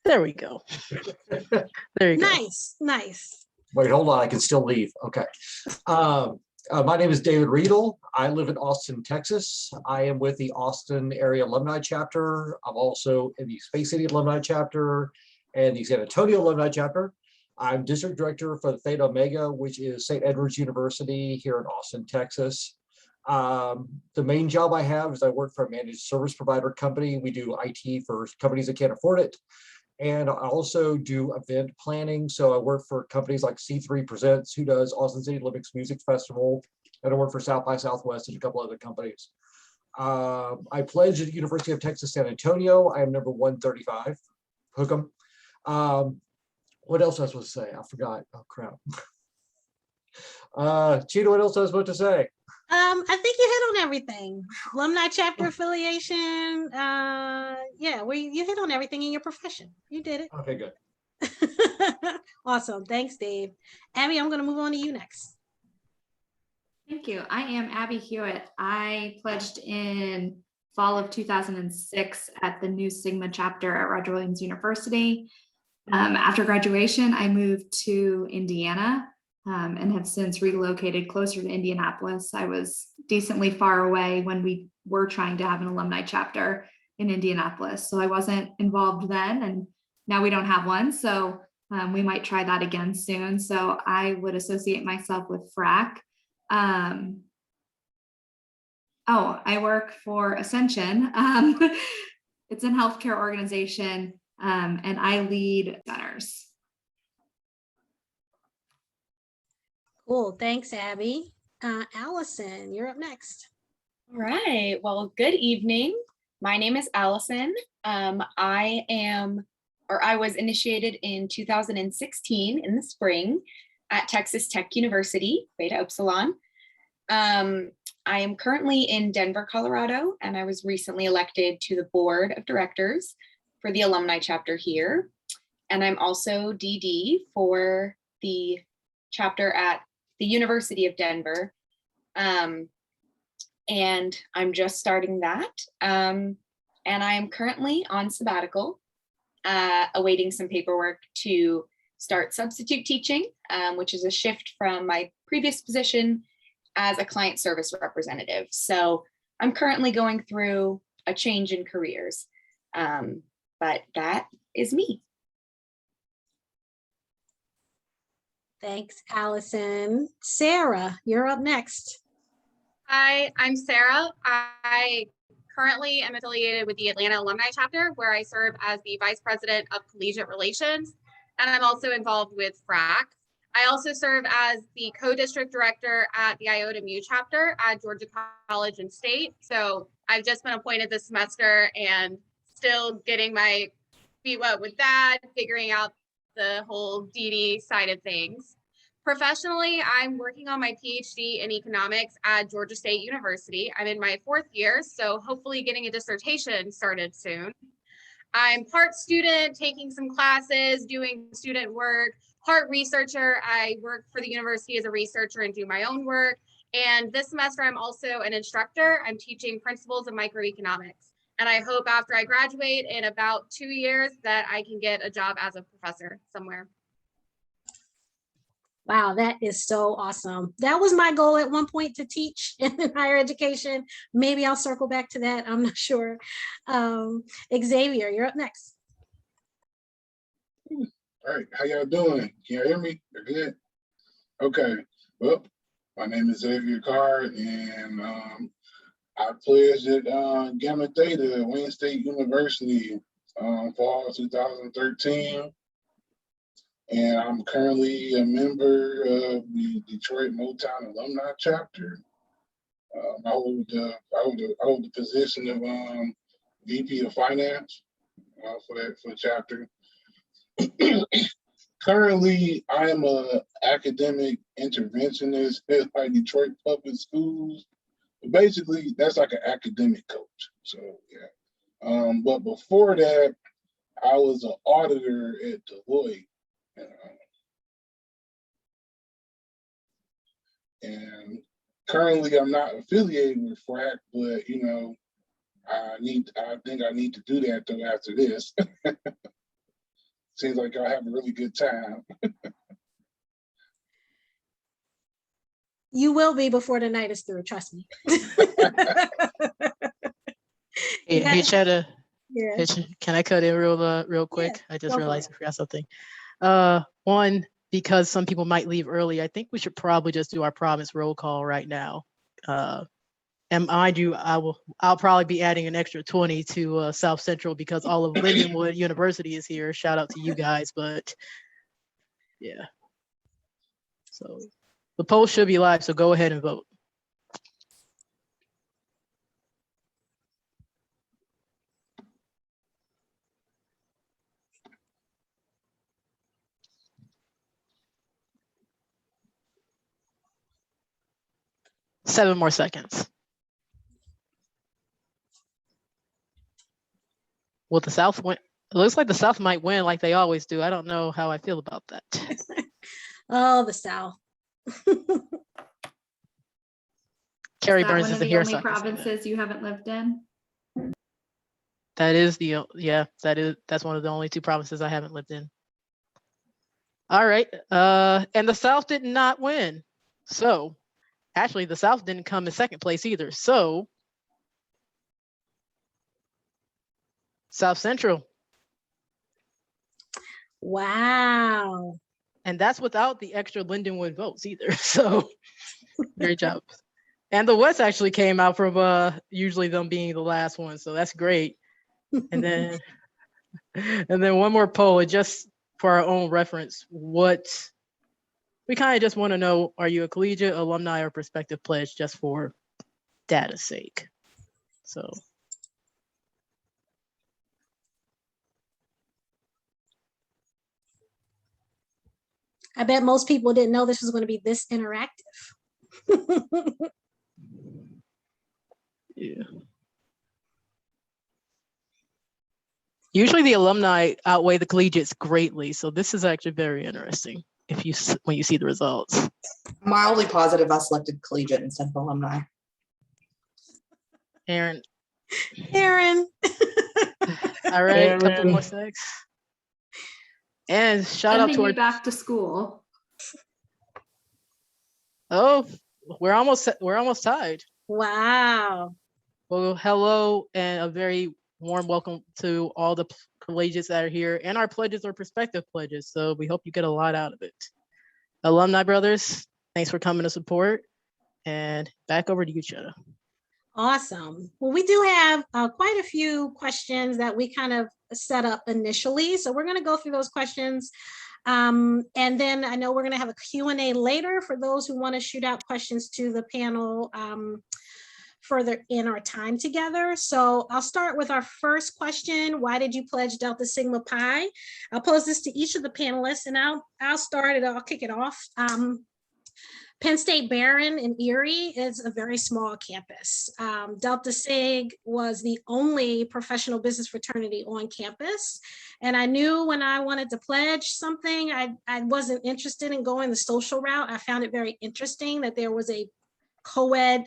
There we go. There you go. Nice. Wait, hold on. I can still leave. Okay. My name is David Riedel. I live in Austin, Texas. I am with the Austin Area Alumni Chapter. I'm also in the Space City Alumni Chapter and the San Antonio Alumni Chapter. I'm District Director for the Theta Omega, which is St. Edward's University here in Austin, Texas. The main job I have is I work for a managed service provider company. We do IT for companies that can't afford it. And I also do event planning. So I work for companies like C3 Presents, who does Austin City Olympics Music Festival. And I work for South by Southwest and a couple other companies. I pledged at the University of Texas, San Antonio. I am number 135. Hook 'em. What else I was supposed to say? I forgot. Oh, crap. Cheetah, what else I was supposed to say? I think you hit on everything. Alumni chapter affiliation. Yeah, you hit on everything in your profession. You did it. Okay, good. Awesome. Thanks, Dave. Abby, I'm going to move on to you next. Thank you. I am Abby Hewitt. I pledged in fall of 2006 at the New Sigma chapter at Roger Williams University. After graduation, I moved to Indiana. And have since relocated closer to Indianapolis. I was decently far away when we were trying to have an alumni chapter in Indianapolis. So I wasn't involved then, and now we don't have one. So we might try that again soon. So I would associate myself with FRAC. I work for Ascension. It's a healthcare organization, and I lead centers. Cool. Thanks, Abby. Allison, you're up next. All right. Well, good evening. My name is Allison. I was initiated in 2016 in the spring at Texas Tech University, Beta Upsilon. I am currently in Denver, Colorado, and I was recently elected to the board of directors for the alumni chapter here. And I'm also DD for the chapter at the University of Denver. And I'm just starting that. And I'm currently on sabbatical, awaiting some paperwork to start substitute teaching, which is a shift from my previous position as a client service representative. So I'm currently going through a change in careers, but that is me. Thanks, Allison. Sarah, you're up next. Hi, I'm Sarah. I currently am affiliated with the Atlanta Alumni Chapter, where I serve as the Vice President of Collegiate Relations, and I'm also involved with FRAC. I also serve as the Co-District Director at the Iota Mu Chapter at Georgia College and State. So I've just been appointed this semester and still getting my feet wet with that, figuring out the whole DD side of things. Professionally, I'm working on my PhD in economics at Georgia State University. I'm in my 4th year, so hopefully getting a dissertation started soon. I'm part student, taking some classes, doing student work, part researcher. I work for the university as a researcher and do my own work. And this semester, I'm also an instructor. I'm teaching principles of microeconomics. And I hope after I graduate in about 2 years that I can get a job as a professor somewhere. Wow, that is so awesome. That was my goal at one point, to teach in higher education. Maybe I'll circle back to that. I'm not sure. Xavier, you're up next. All right, how y'all doing? Can you hear me? You're good? Okay, well, my name is Xavier Carr, and I pledged at Gamma Theta at Wayne State University fall 2013. And I'm currently a member of the Detroit Motown Alumni Chapter. I hold the position of VP of Finance for the chapter. Currently, I am an academic interventionist at like Detroit Public Schools. Basically, that's like an academic coach. So yeah. But before that, I was an auditor at Deloitte. And currently, I'm not affiliated with FRAC, but you know, I think I need to do that though after this. Seems like y'all having a really good time. You will be before the night is through, trust me. Hey, Cheddar, Yeah. can I cut in real quick? I just go for realized it. I forgot something. One, because some people might leave early, I think we should probably just do our province roll call right now. And mind you, I'll probably be adding an extra 20 to South Central because all of Lindenwood University is here. Shout out to you guys, but yeah. So the poll should be live, so go ahead and vote. Seven more seconds. Will the South win? It looks like the South might win like they always do. I don't know how I feel about that. Oh, the South. Carrie Is that Burns one is of the the here. only provinces you haven't lived in? That is that's one of the only two provinces I haven't lived in. All right. And the South did not win. So actually the South didn't come in second place either. So South Central. Wow. And that's without the extra Lindenwood votes either. So great job. And the West actually came out from usually them being the last one. So that's great. And then one more poll, just for our own reference. What we kind of just want to know, are you a collegiate, alumni, or prospective pledge, just for data's sake? So I bet most people didn't know this was going to be this interactive. yeah. Usually the alumni outweigh the collegiates greatly, so this is actually very interesting when you see the results. Mildly positive I selected collegiate instead of alumni. Aaron. All right, couple more seconds. And shout out to our back to school. Oh, we're almost tied. Wow. Well, hello and a very warm welcome to all the collegiates that are here and our pledges or prospective pledges. So we hope you get a lot out of it. Alumni brothers, thanks for coming to support. And back over to you, Chetta. Awesome. Well, we do have quite a few questions that we kind of set up initially. So we're going to go through those questions. And then I know we're going to have a Q&A later for those who want to shoot out questions to the panel further in our time together. So I'll start with our first question. Why did you pledge Delta Sigma Pi? I'll pose this to each of the panelists and I'll start it, I'll kick it off. Penn State Barron in Erie is a very small campus. Deltasig was the only professional business fraternity on campus. And I knew when I wanted to pledge something, I wasn't interested in going the social route. I found it very interesting that there was a co-ed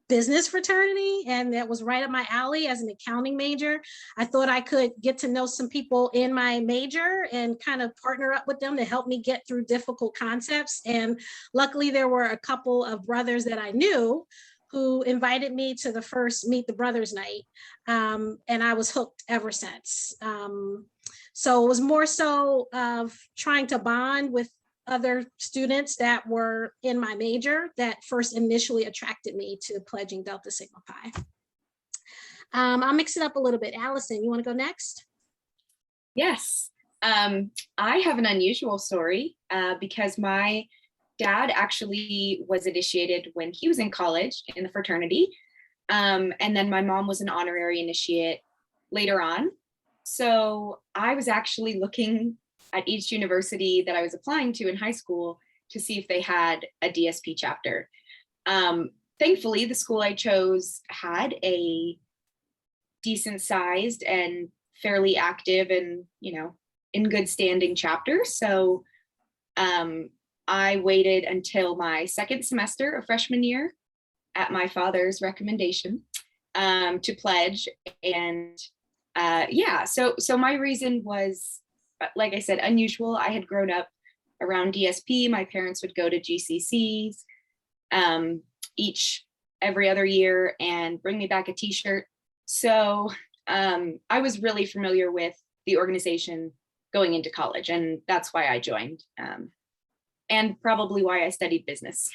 business fraternity, and that was right up my alley as an accounting major. I thought I could get to know some people in my major and kind of partner up with them to help me get through difficult concepts. And luckily there were a couple of brothers that I knew who invited me to the first Meet the Brothers night. And I was hooked ever since. So it was more so of trying to bond with other students that were in my major that first initially attracted me to pledging Delta Sigma Pi. I'll mix it up a little bit. Allison, you want to go next? Yes, I have an unusual story because my dad actually was initiated when he was in college in the fraternity. And then my mom was an honorary initiate later on. So I was actually looking at each university that I was applying to in high school to see if they had a DSP chapter. Thankfully, the school I chose had a decent sized and fairly active and, in good standing chapter. So I waited until my second semester of freshman year at my father's recommendation to pledge. And so my reason was like I said, unusual. I had grown up around DSP. My parents would go to GCCs every other year and bring me back a t-shirt. So I was really familiar with the organization going into college, and that's why I joined, and probably why I studied business.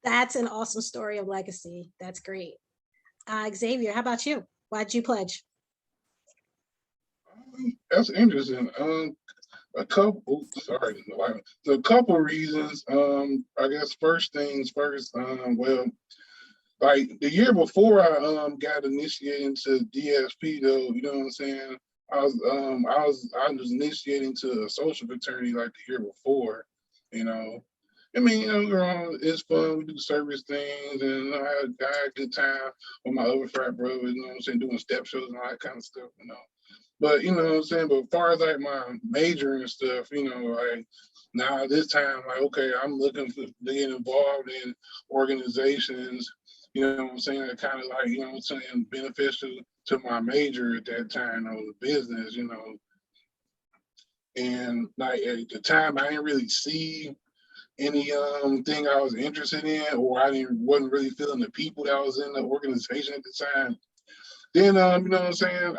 That's an awesome story of legacy. That's great. Xavier, how about you? Why'd you pledge? That's interesting. A couple, sorry, so a couple reasons. I guess first things first. Well, like the year before I got initiated into DSP though, you know what I'm saying? I was initiating to a social fraternity like the year before, you know. I mean, you know, it's fun. We do service things, and you know, I had a good time with my other frat brothers, you know what I'm saying, doing step shows and all that kind of stuff, you know. But you know what I'm saying, but as far as like my major and stuff, you know, like now this time, like, okay, I'm looking to get involved in organizations, you know what I'm saying, that kind of like, you know what I'm saying, beneficial to my major at that time, you know, the business, you know. And like at the time I didn't really see any thing I was interested in, or I wasn't really feeling the people that was in the organization at the time. Then you know what I'm saying,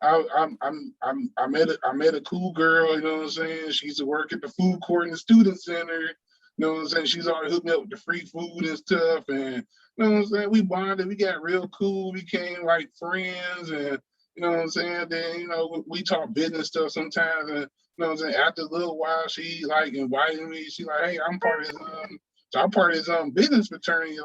I met a cool girl, you know what I'm saying? She used to work at the food court in the student center. You know what I'm saying? She's already hooked me up with the free food and stuff. And you know what I'm saying? We bonded, we got real cool, we became like friends, and you know what I'm saying? Then, you know, we talk business stuff sometimes, and you know what I'm saying? After a little while, she like invited me. She like, hey, I'm part of this so I'm part of this business fraternity,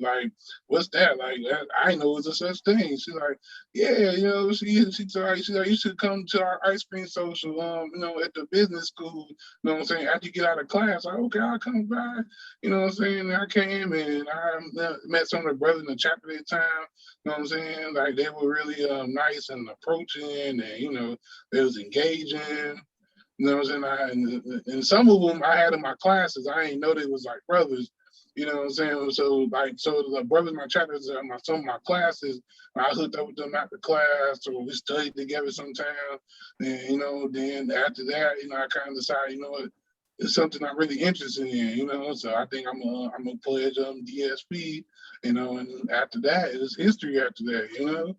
like what's that? Like I didn't know it was a such thing. She's like, yeah, you know, she's like, you should come to our ice cream social, you know, at the business school, you know what I'm saying, after you get out of class. Like, okay, I'll come by, you know what I'm saying? And I came and I met some of the brothers in the chapter at the time, you know what I'm saying? Like they were really nice and approaching, and you know, they was engaging. You know what I'm saying? And some of them I had in my classes, I ain't know they was like brothers. You know what I'm saying? So the brothers in my chapters, some of my classes, I hooked up with them after class, or we studied together sometime. And you know, then after that, you know, I kind of decided, you know what, it's something I'm really interested in. You know, so I think I'm a pledge DSP. You know, and after that, it's history. After that, you know.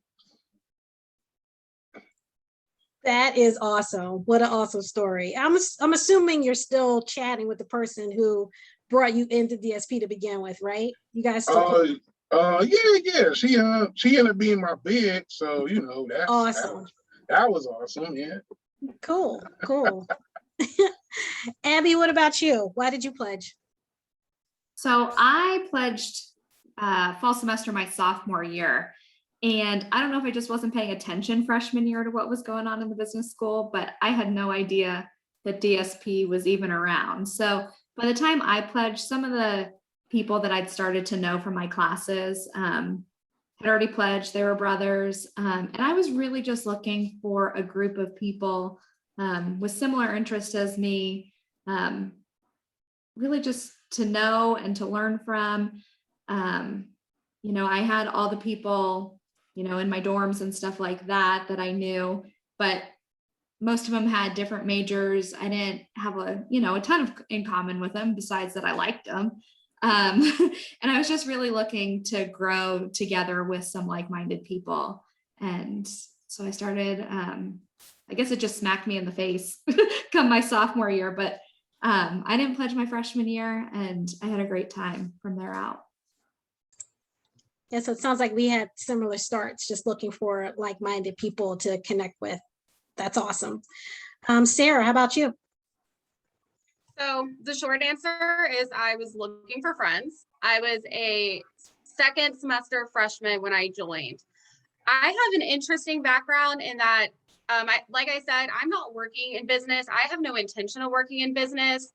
That is awesome. What an awesome story. I'm assuming you're still chatting with the person who brought you into DSP to begin with, right? You guys still yeah. She ended up being my bid, so you know, that's awesome. That was awesome, yeah. Cool. Abby, what about you? Why did you pledge? So I pledged fall semester my sophomore year. And I don't know if I just wasn't paying attention freshman year to what was going on in the business school, but I had no idea that DSP was even around. So by the time I pledged, some of the people that I'd started to know from my classes had already pledged. They were brothers. And I was really just looking for a group of people with similar interests as me, really just to know and to learn from. You know, I had all the people, you know, in my dorms and stuff like that I knew, but most of them had different majors. I didn't have a ton in common with them besides that I liked them. And I was just really looking to grow together with some like-minded people. And so I started, I guess it just smacked me in the face come my sophomore year, but I didn't pledge my freshman year, and I had a great time from there out. Yeah, so it sounds like we had similar starts, just looking for like-minded people to connect with. That's awesome. Sarah, how about you? So the short answer is I was looking for friends. I was a second semester freshman when I joined. I have an interesting background in that, like I said, I'm not working in business. I have no intention of working in business.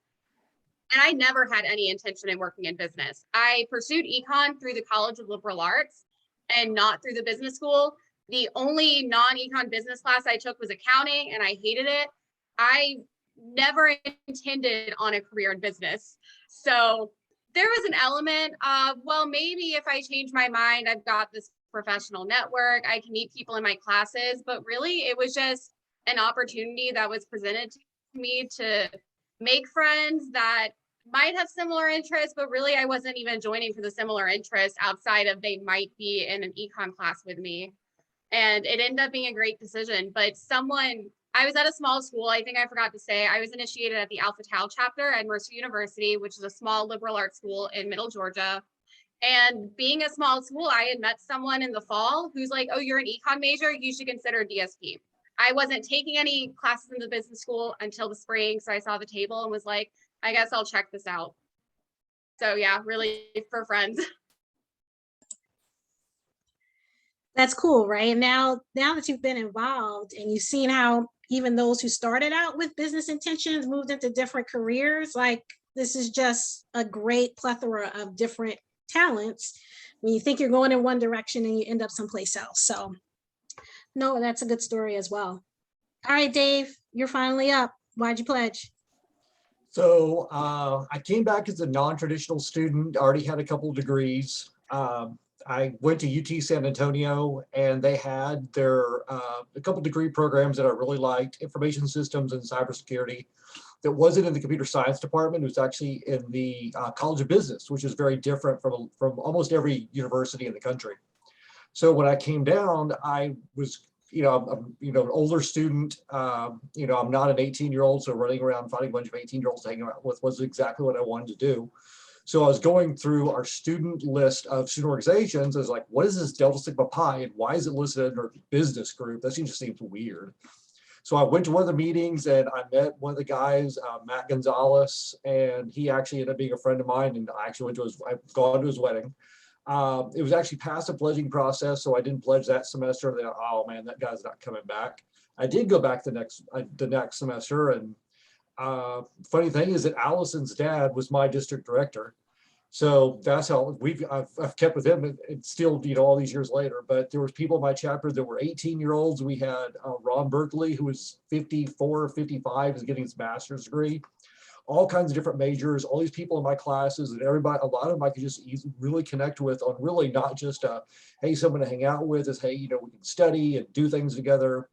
And I never had any intention in working in business. I pursued econ through the College of Liberal Arts and not through the business school. The only non-econ business class I took was accounting, and I hated it. I never intended on a career in business. So there was an element of, well, maybe if I change my mind, I've got this professional network. I can meet people in my classes, but really it was just an opportunity that was presented to me to make friends that might have similar interests, but really I wasn't even joining for the similar interests outside of they might be in an econ class with me. And it ended up being a great decision. But I was at a small school. I think I forgot to say, I was initiated at the Alpha Tau chapter at Mercer University, which is a small liberal arts school in Middle Georgia. And being a small school, I had met someone in the fall who's like, oh, you're an econ major, you should consider DSP. I wasn't taking any classes in the business school until the spring. So I saw the table and was like, I guess I'll check this out. So yeah, really for friends. That's cool, right? And now that you've been involved and you've seen how even those who started out with business intentions moved into different careers, like this is just a great plethora of different talents when you think you're going in one direction and you end up someplace else. So no, that's a good story as well. All right, Dave, you're finally up. Why'd you pledge? So I came back as a non-traditional student, already had a couple of degrees. I went to UT San Antonio and they had their a couple degree programs that I really liked, information systems and cybersecurity. That wasn't in the computer science department. It was actually in the College of Business, which is very different from almost every university in the country. So when I came down, I was, I'm an older student. I'm not an 18-year-old, so running around finding a bunch of 18-year-olds to hang out with was exactly what I wanted to do. So I was going through our student list of student organizations. I was like, what is this Delta Sigma Pi and why is it listed under business group? That just seems weird. So I went to one of the meetings and I met one of the guys, Matt Gonzalez, and he actually ended up being a friend of mine. And I actually I've gone to his wedding. It was actually past the pledging process, so I didn't pledge that semester. Then, oh man, that guy's not coming back. I did go back the next semester, and funny thing is that Allison's dad was my district director. So that's how I've kept with him and still, all these years later. But there was people in my chapter that were 18-year-olds. We had Ron Berkeley, who was 54, 55, is getting his master's degree. All kinds of different majors, all these people in my classes, and everybody, a lot of them I could just really connect with on really not just hey, someone to hang out with, is hey, we can study and do things together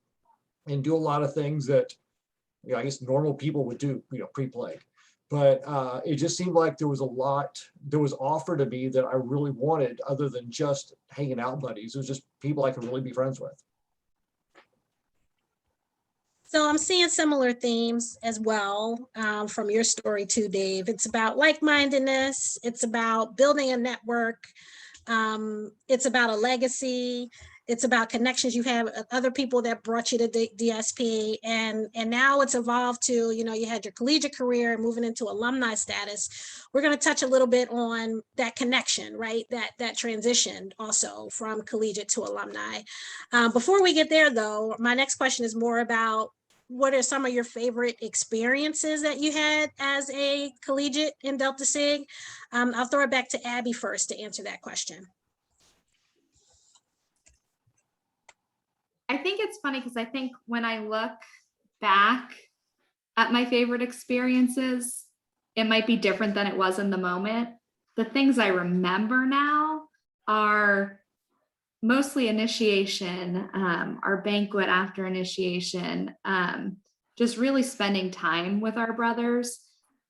and do a lot of things that, I guess normal people would do, pre-plague. But it just seemed like there was a lot that was offered to me that I really wanted other than just hanging out buddies. It was just people I could really be friends with. So I'm seeing similar themes as well from your story too, Dave. It's about like-mindedness. It's about building a network. It's about a legacy. It's about connections you have with other people that brought you to DSP. And now it's evolved to, you had your collegiate career and moving into alumni status. We're going to touch a little bit on that connection, right? That transition also from collegiate to alumni. Before we get there though, my next question is more about what are some of your favorite experiences that you had as a collegiate in Deltasig? I'll throw it back to Abby first to answer that question. I think it's funny because I think when I look back at my favorite experiences, it might be different than it was in the moment. The things I remember now are mostly initiation, our banquet after initiation, just really spending time with our brothers,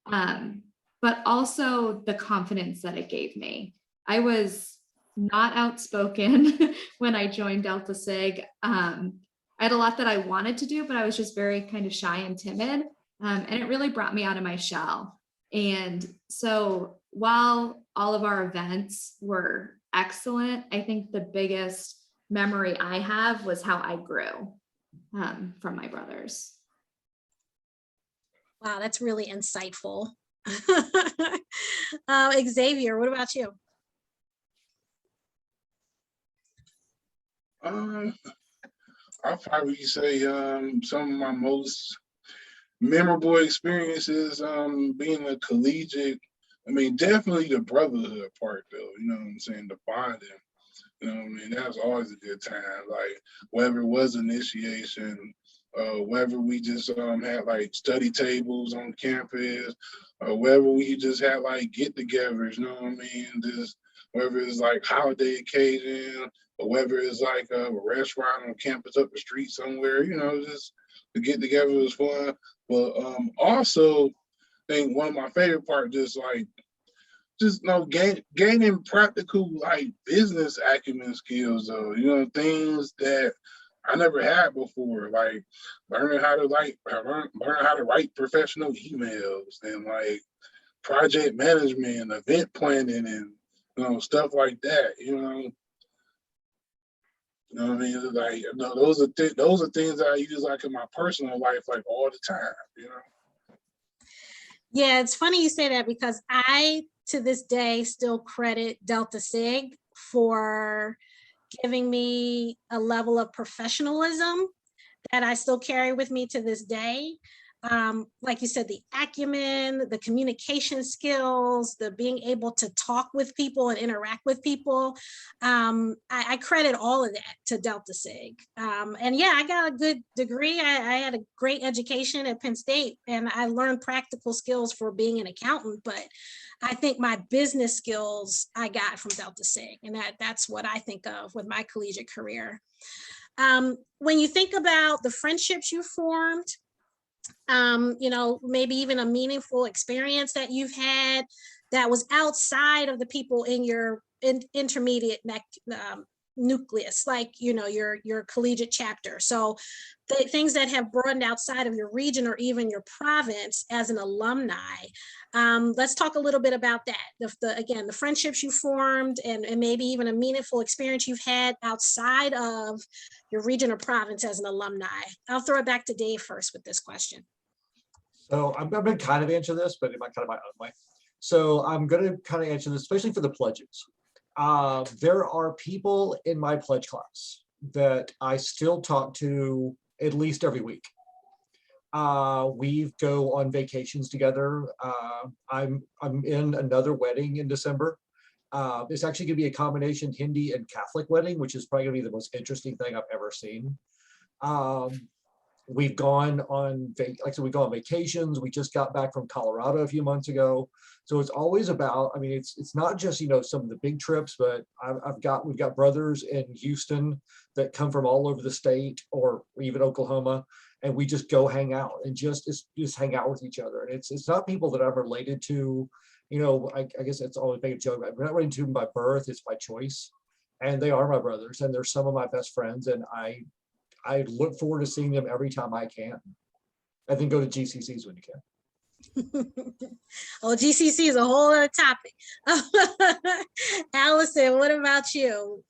but also the confidence that it gave me. I was not outspoken when I joined Deltasig. I had a lot that I wanted to do, but I was just very kind of shy and timid. And it really brought me out of my shell. And so while all of our events were excellent, I think the biggest memory I have was how I grew from my brothers. Wow, that's really insightful. Xavier, what about you? I'll probably say some of my most memorable experiences being a collegiate. I mean, definitely the brotherhood part though, you know what I'm saying, the bonding. You know what I mean? That was always a good time. Like whether it was initiation, whether we just had like study tables on campus, or whether we just had like get-togethers, you know what I mean? Just whether it's like holiday occasion, or whether it's like a restaurant on campus up the street somewhere, you know, just to get together was fun. But also, I think one of my favorite parts just you know, gaining practical like business acumen skills, though, you know, things that I never had before, like learning how to learn how to write professional emails and like project management, event planning, and you know, stuff like that. You know what I mean? Like, you know, those are things that I use like in my personal life, like all the time. You know. Yeah, it's funny you say that because I, to this day, still credit Deltasig for giving me a level of professionalism that I still carry with me to this day. Like you said, the acumen, the communication skills, the being able to talk with people and interact with people. I credit all of that to Deltasig. And yeah, I got a good degree. I had a great education at Penn State, and I learned practical skills for being an accountant, but I think my business skills I got from Deltasig, and that's what I think of with my collegiate career. When you think about the friendships you formed, you know, maybe even a meaningful experience that you've had that was outside of the people in your intermediate nucleus, like, you know, your collegiate chapter. So the things that have broadened outside of your region or even your province as an alumni. Let's talk a little bit about that. Again, the friendships you formed and maybe even a meaningful experience you've had outside of your region or province as an alumni. I'll throw it back to Dave first with this question. So I'm going to kind of answer this, but in my own way. So I'm going to kind of answer this, especially for the pledges. There are people in my pledge class that I still talk to at least every week. We go on vacations together. I'm in another wedding in December. It's actually going to be a combination Hindi and Catholic wedding, which is probably going to be the most interesting thing I've ever seen. We've gone on, we go on vacations. We just got back from Colorado a few months ago. So it's always about, I mean, it's not just, you know, some of the big trips, but we've got brothers in Houston that come from all over the state or even Oklahoma, and we just go hang out and just hang out with each other. And it's not people that I'm related to, you know, I guess it's always a joke. I'm not related to them by birth, it's by choice. And they are my brothers, and they're some of my best friends. And I look forward to seeing them every time I can. And then go to GCCs when you can. Oh, GCC is a whole other topic. Allison, what about you?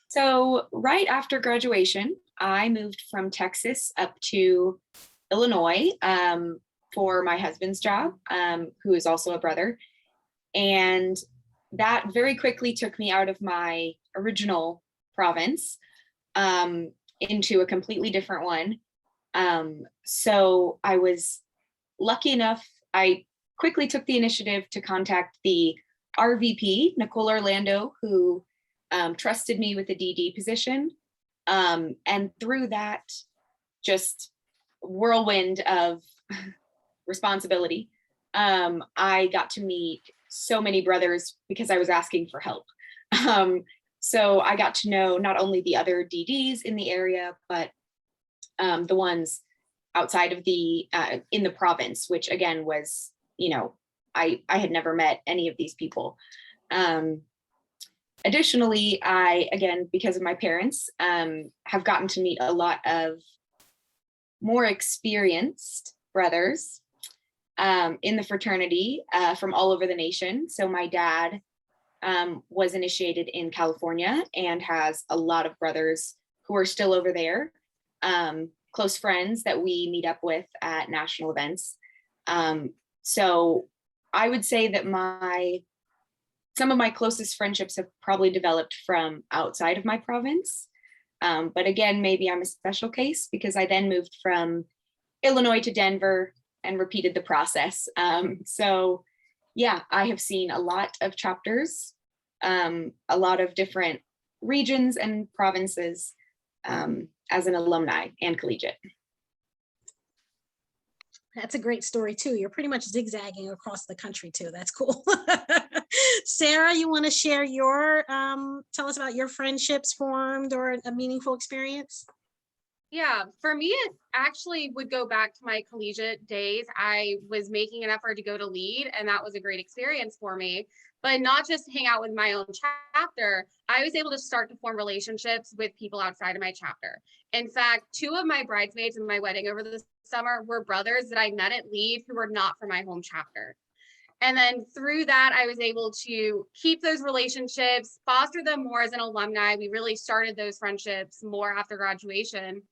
So right after graduation, I moved from Texas up to Illinois for my husband's job, who is also a brother. And that very quickly took me out of my original province into a completely different one. So I was lucky enough, I quickly took the initiative to contact the RVP, Nicole Orlando, who trusted me with the DD position. And through that just whirlwind of responsibility, I got to meet so many brothers because I was asking for help. So I got to know not only the other DDs in the area, but the ones outside of in the province, which again was, you know, I had never met any of these people. Additionally, I, again, because of my parents, have gotten to meet a lot of more experienced brothers in the fraternity from all over the nation. So my dad was initiated in California and has a lot of brothers who are still over there, close friends that we meet up with at national events. So I would say that some of my closest friendships have probably developed from outside of my province. But again, maybe I'm a special case because I then moved from Illinois to Denver and repeated the process. So yeah, I have seen a lot of chapters, a lot of different regions and provinces as an alumni and collegiate. That's a great story too. You're pretty much zigzagging across the country too. That's cool. Sarah, you want to share your, tell us about your friendships formed or a meaningful experience? Yeah, for me, it actually would go back to my collegiate days. I was making an effort to go to lead, and that was a great experience for me. But not just hang out with my own chapter, I was able to start to form relationships with people outside of my chapter. In fact, 2 of my bridesmaids in my wedding over the summer were brothers that I met at lead who were not from my home chapter. And then through that, I was able to keep those relationships, foster them more as an alumni. We really started those friendships more after graduation.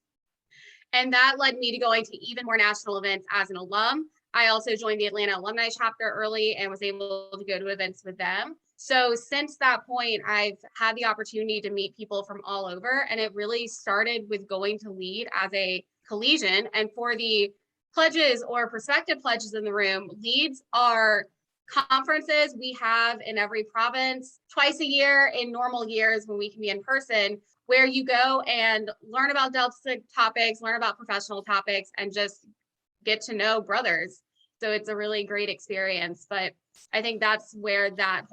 And that led me to going to even more national events as an alum. I also joined the Atlanta Alumni Chapter early and was able to go to events with them. So since that point, I've had the opportunity to meet people from all over. And it really started with going to lead as a collegian. And for the pledges or prospective pledges in the room, leads are conferences we have in every province twice a year in normal years when we can be in person, where you go and learn about Deltasig topics, learn about professional topics, and just get to know brothers. So it's a really great experience. But I think that's where that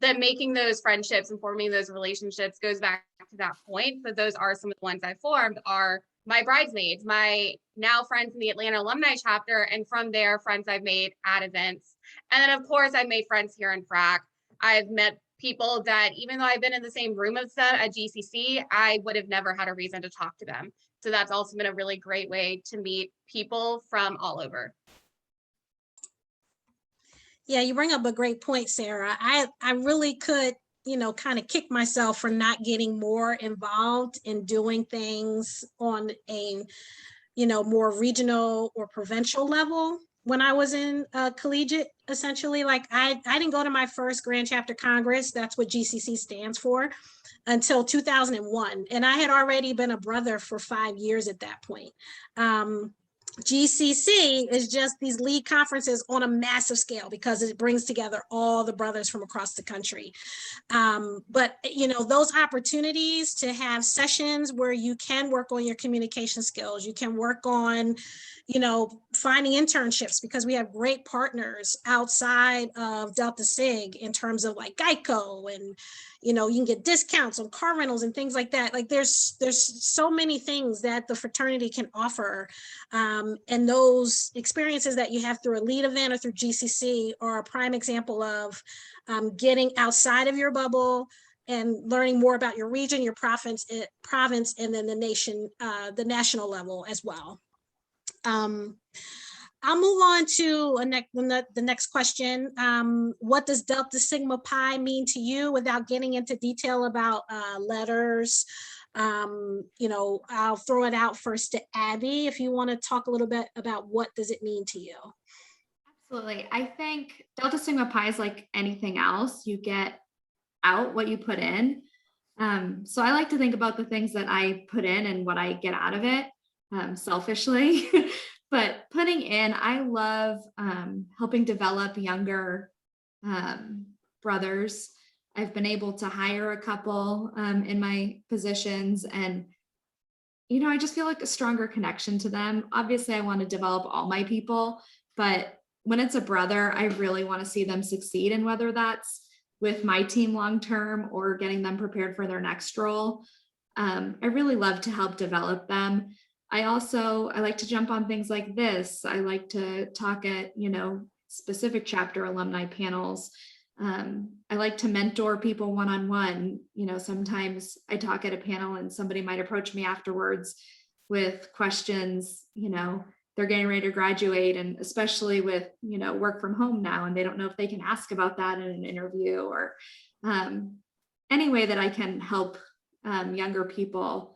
making those friendships and forming those relationships goes back to that point. But those are some of the ones I formed are my bridesmaids, my now friends in the Atlanta Alumni Chapter, and from there, friends I've made at events. And then of course, I've made friends here in FRAC. I've met people that even though I've been in the same room as them at GCC, I would have never had a reason to talk to them. So that's also been a really great way to meet people from all over. Yeah, you bring up a great point, Sarah. I really could, kind of kick myself for not getting more involved in doing things on a, more regional or provincial level when I was in collegiate, essentially. Like I didn't go to my first Grand Chapter Congress, that's what GCC stands for, until 2001. And I had already been a brother for 5 years at that point. GCC is just these league conferences on a massive scale because it brings together all the brothers from across the country. But, those opportunities to have sessions where you can work on your communication skills, you can work on, finding internships, because we have great partners outside of Deltasig in terms of like Geico, and you can get discounts on car rentals and things like that. Like there's so many things that the fraternity can offer, and those experiences that you have through a lead event or through GCC are a prime example of getting outside of your bubble and learning more about your region, your province, and then the nation, the national level as well. I'll move on to the next question. What does Delta Sigma Pi mean to you, without getting into detail about letters? I'll throw it out first to Abby, if you want to talk a little bit about what does it mean to you? Absolutely. I think Delta Sigma Pi is like anything else. You get out what you put in. So I like to think about the things that I put in and what I get out of it, selfishly. But putting in, I love helping develop younger brothers. I've been able to hire a couple in my positions, and I just feel like a stronger connection to them. Obviously, I want to develop all my people, but when it's a brother, I really want to see them succeed, and whether that's with my team long-term or getting them prepared for their next role. I really love to help develop them. I like to jump on things like this. I like to talk at, specific chapter alumni panels. I like to mentor people one-on-one. Sometimes I talk at a panel and somebody might approach me afterwards with questions, they're getting ready to graduate, and especially with, work from home now, and they don't know if they can ask about that in an interview, or any way that I can help younger people.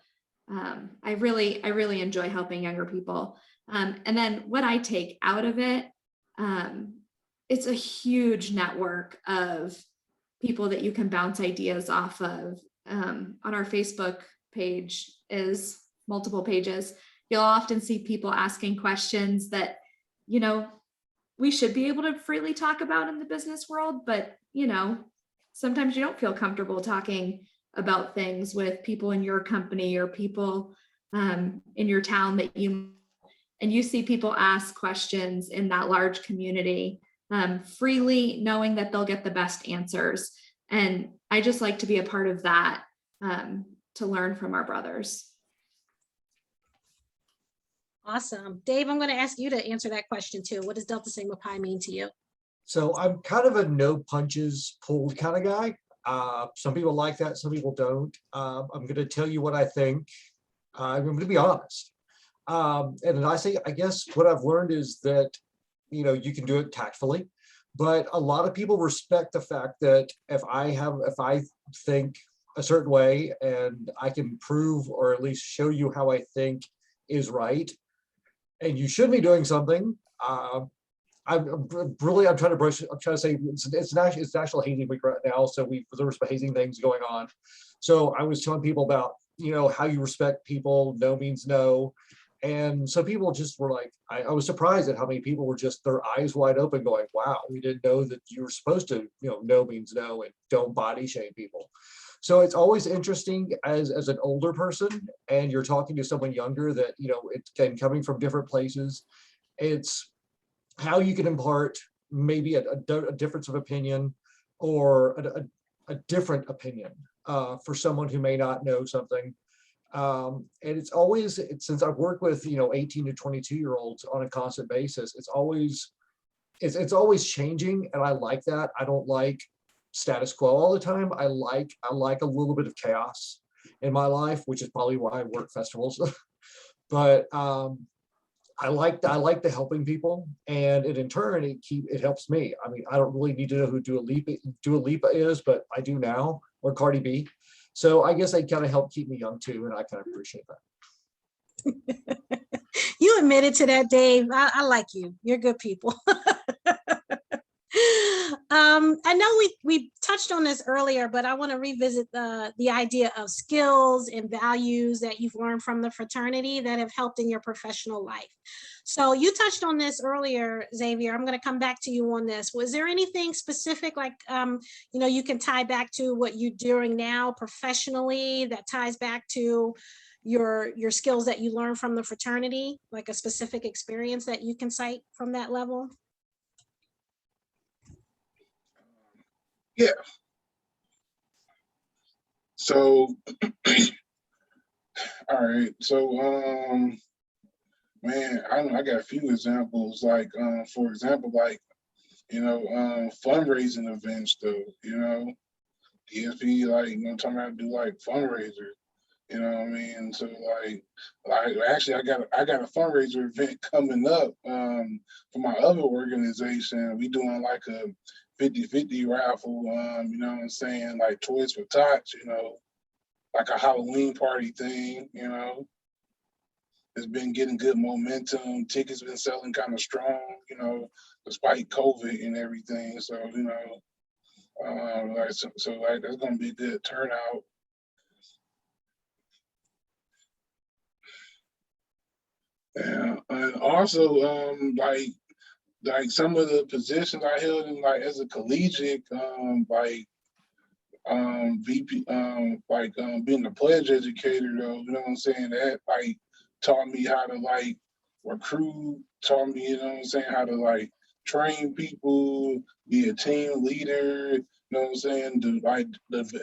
I really enjoy helping younger people. And then what I take out of it, it's a huge network of people that you can bounce ideas off of. On our Facebook page is multiple pages. You'll often see people asking questions that, we should be able to freely talk about in the business world, but, sometimes you don't feel comfortable talking about things with people in your company or people in your town and you see people ask questions in that large community freely, knowing that they'll get the best answers. And I just like to be a part of that, to learn from our brothers. Awesome. Dave, I'm going to ask you to answer that question too. What does Delta Sigma Pi mean to you? So I'm kind of a no punches pulled kind of guy. Some people like that, some people don't. I'm going to tell you what I think. I'm going to be honest. And then I guess what I've learned is that, you know, you can do it tactfully, but a lot of people respect the fact that if I think a certain way and I can prove or at least show you how I think is right, and you should be doing something. I'm trying to say it's National Hazing Week right now, so there's some hazing things going on. So I was telling people about, you know, how you respect people. No means no. And some people just were like, I was surprised at how many people were just their eyes wide open going, wow, we didn't know that you were supposed to, you know, no means no and don't body shame people. So it's always interesting as an older person and you're talking to someone younger that, you know, it's coming from different places. It's how you can impart maybe a difference of opinion or a different opinion for someone who may not know something. And it's since I've worked with, you know, 18 to 22-year-olds on a constant basis, it's always changing. And I like that. I don't like status quo all the time. I like a little bit of chaos in my life, which is probably why I work festivals. But I like the helping people, and in turn it helps me. I mean, I don't really need to know who Dua Lipa is, but I do now, or Cardi B. So I guess they kind of help keep me young too, and I kind of appreciate that. You admitted to that, Dave. I like you. You're good people. I know we touched on this earlier, but I want to revisit the idea of skills and values that you've learned from the fraternity that have helped in your professional life. So you touched on this earlier, Xavier. I'm going to come back to you on this. Was there anything specific, like, you know, you can tie back to what you're doing now professionally that ties back to your skills that you learned from the fraternity, like a specific experience that you can cite from that level? Yeah. So, all right. So, man, I got a few examples. Like, for example, like, you know, fundraising events, though. You know, DSP, like, you know, talking about do like fundraisers. You know what I mean? So like actually, I got a fundraiser event coming up for my other organization. We doing like a 50-50 raffle. You know what I'm saying? Like Toys for Tots. You know, like a Halloween party thing. You know, it's been getting good momentum. Tickets been selling kind of strong. You know, despite COVID and everything. So you know, like so like that's gonna be a good turnout. Yeah, and also like some of the positions I held in like as a collegiate, VP, being a pledge educator though, you know what I'm saying? That like taught me how to like recruit, taught me, you know what I'm saying, how to like train people, be a team leader, you know what I'm saying, to like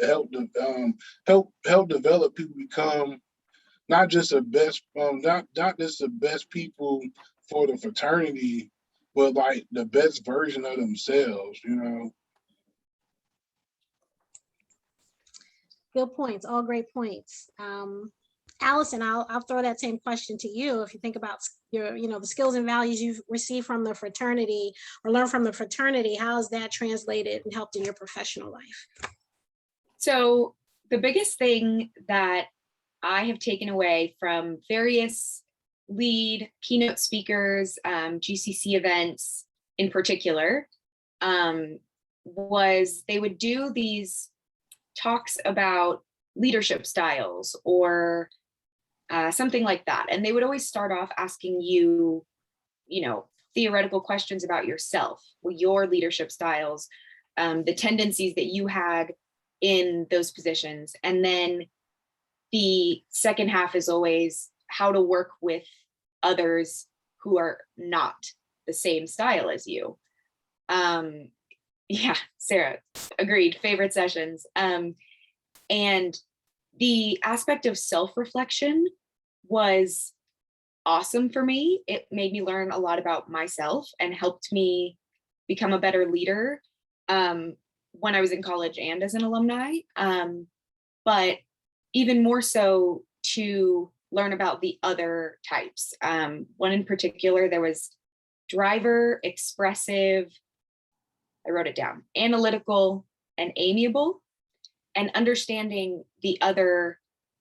help develop people become not just the best, not just the best people for the fraternity, but like the best version of themselves, you know. Good points, all great points. Allison, I'll throw that same question to you. If you think about your, you know, the skills and values you've received from the fraternity or learned from the fraternity, how has that translated and helped in your professional life? So the biggest thing that I have taken away from various lead keynote speakers, GCC events in particular, was they would do these talks about leadership styles or something like that. And they would always start off asking you, you know, theoretical questions about yourself, your leadership styles, the tendencies that you had in those positions. And then the second half is always how to work with others who are not the same style as you. Yeah, Sarah, agreed, favorite sessions. And the aspect of self-reflection was awesome for me. It made me learn a lot about myself and helped me become a better leader when I was in college and as an alumni. But even more so to learn about the other types. One in particular, there was driver, expressive, I wrote it down, analytical, and amiable, and understanding the other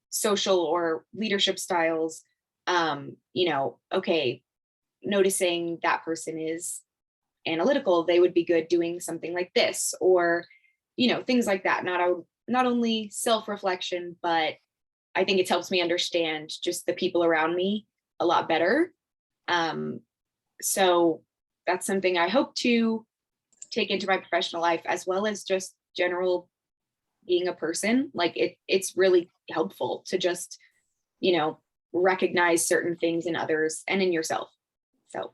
social or leadership styles. Okay, noticing that person is analytical, they would be good doing something like this, or, things like that. Not only self-reflection, but I think it helps me understand just the people around me a lot better. So that's something I hope to take into my professional life, as well as just general being a person. Like it's really helpful to just, recognize certain things in others and in yourself. So.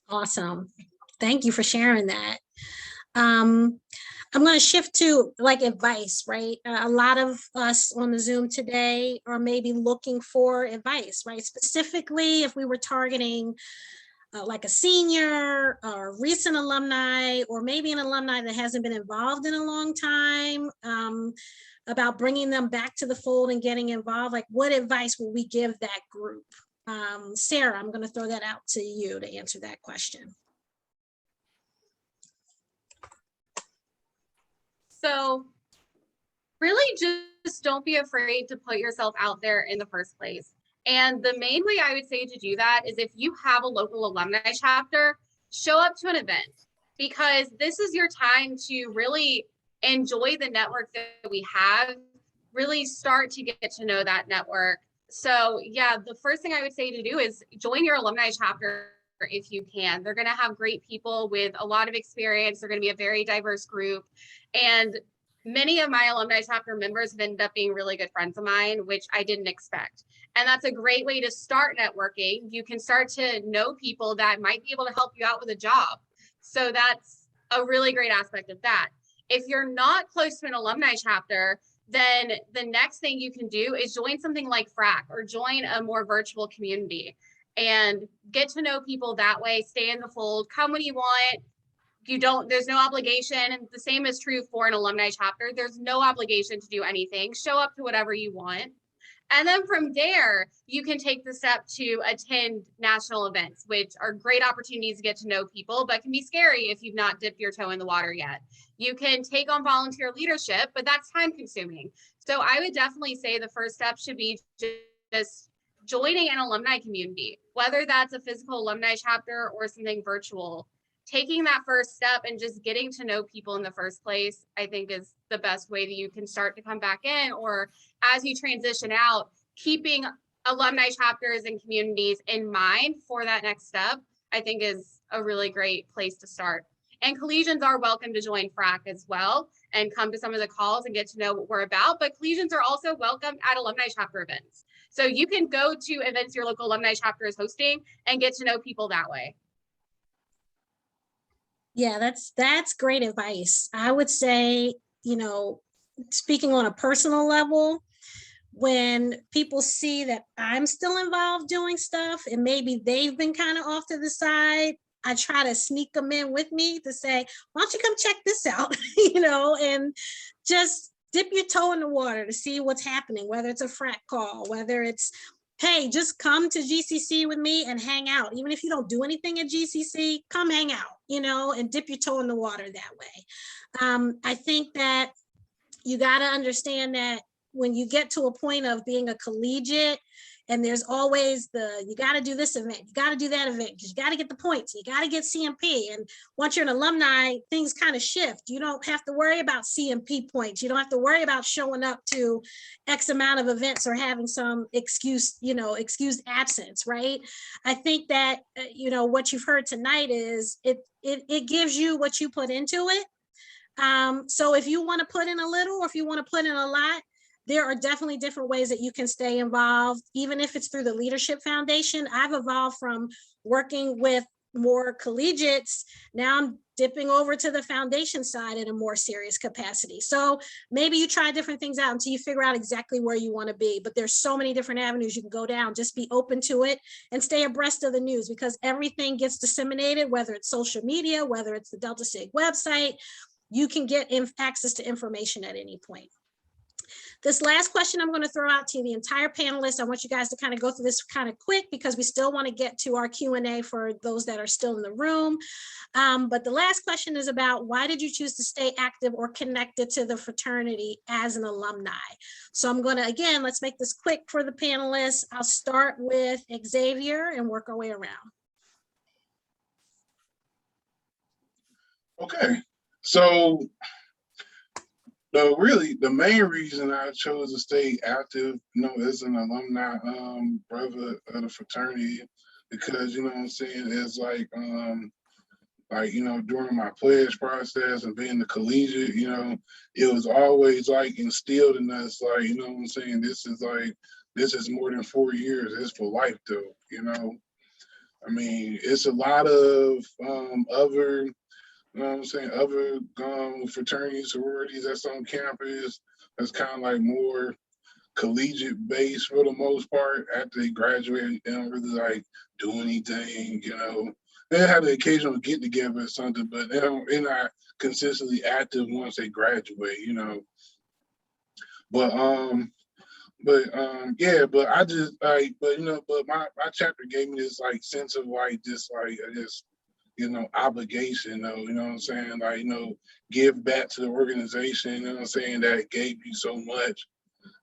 Awesome. Thank you for sharing that. I'm going to shift to like advice, right? A lot of us on the Zoom today are maybe looking for advice, right? Specifically, if we were targeting like a senior or recent alumni, or maybe an alumni that hasn't been involved in a long time, about bringing them back to the fold and getting involved, like what advice will we give that group? Sarah, I'm going to throw that out to you to answer that question. So really just don't be afraid to put yourself out there in the first place. And the main way I would say to do that is if you have a local alumni chapter, show up to an event, because this is your time to really enjoy the network that we have, really start to get to know that network. So yeah, the first thing I would say to do is join your alumni chapter if you can. They're going to have great people with a lot of experience. They're going to be a very diverse group. And many of my alumni chapter members have ended up being really good friends of mine, which I didn't expect. And that's a great way to start networking. You can start to know people that might be able to help you out with a job. So that's a really great aspect of that. If you're not close to an alumni chapter, then the next thing you can do is join something like FRAC or join a more virtual community and get to know people that way. Stay in the fold, come when you want. There's no obligation. And the same is true for an alumni chapter. There's no obligation to do anything. Show up to whatever you want. And then from there, you can take the step to attend national events, which are great opportunities to get to know people, but can be scary if you've not dipped your toe in the water yet. You can take on volunteer leadership, but that's time consuming. So I would definitely say the first step should be just joining an alumni community, whether that's a physical alumni chapter or something virtual. Taking that first step and just getting to know people in the first place, I think is the best way that you can start to come back in, or as you transition out, keeping alumni chapters and communities in mind for that next step, I think is a really great place to start. And collegians are welcome to join FRAC as well and come to some of the calls and get to know what we're about, but collegians are also welcome at alumni chapter events. So you can go to events your local alumni chapter is hosting and get to know people that way. Yeah, that's great advice. I would say, speaking on a personal level, when people see that I'm still involved doing stuff and maybe they've been kind of off to the side, I try to sneak them in with me to say, why don't you come check this out, and just dip your toe in the water to see what's happening, whether it's a FRAC call, whether it's, hey, just come to GCC with me and hang out. Even if you don't do anything at GCC, come hang out, and dip your toe in the water that way. I think that you got to understand that when you get to a point of being a collegiate, and there's always you got to do this event, you got to do that event, because you got to get the points, you got to get CMP. And once you're an alumni, things kind of shift. You don't have to worry about CMP points. You don't have to worry about showing up to X amount of events or having some excused absence, right? I think that, what you've heard tonight is it gives you what you put into it. So if you want to put in a little, or if you want to put in a lot, there are definitely different ways that you can stay involved, even if it's through the Leadership Foundation. I've evolved from working with more collegiates, now I'm dipping over to the foundation side in a more serious capacity. So maybe you try different things out until you figure out exactly where you want to be. But there's so many different avenues you can go down. Just be open to it and stay abreast of the news, because everything gets disseminated, whether it's social media, whether it's the Deltasig website, you can get access to information at any point. This last question I'm going to throw out to the entire panelists. I want you guys to kind of go through this kind of quick, because we still want to get to our Q&A for those that are still in the room. But the last question is about, why did you choose to stay active or connected to the fraternity as an alumni? So I'm going to, again, let's make this quick for the panelists. I'll start with Xavier and work our way around. Okay, so really the main reason I chose to stay active, as an alumni brother of the fraternity, because what I'm saying, is like during my pledge process and being the collegiate, it was always like instilled in us, like, what I'm saying, this is more than 4 years, it's for life though, I mean, it's a lot of other other fraternities, sororities that's on campus, that's kind of like more collegiate based for the most part. After they graduate, they don't really like do anything, They have the occasional get together or something, but they're not consistently active once they graduate, But I just like, but my chapter gave me this like sense of like this obligation, though, what I'm saying? Like, give back to the organization, what I'm saying, that gave you so much,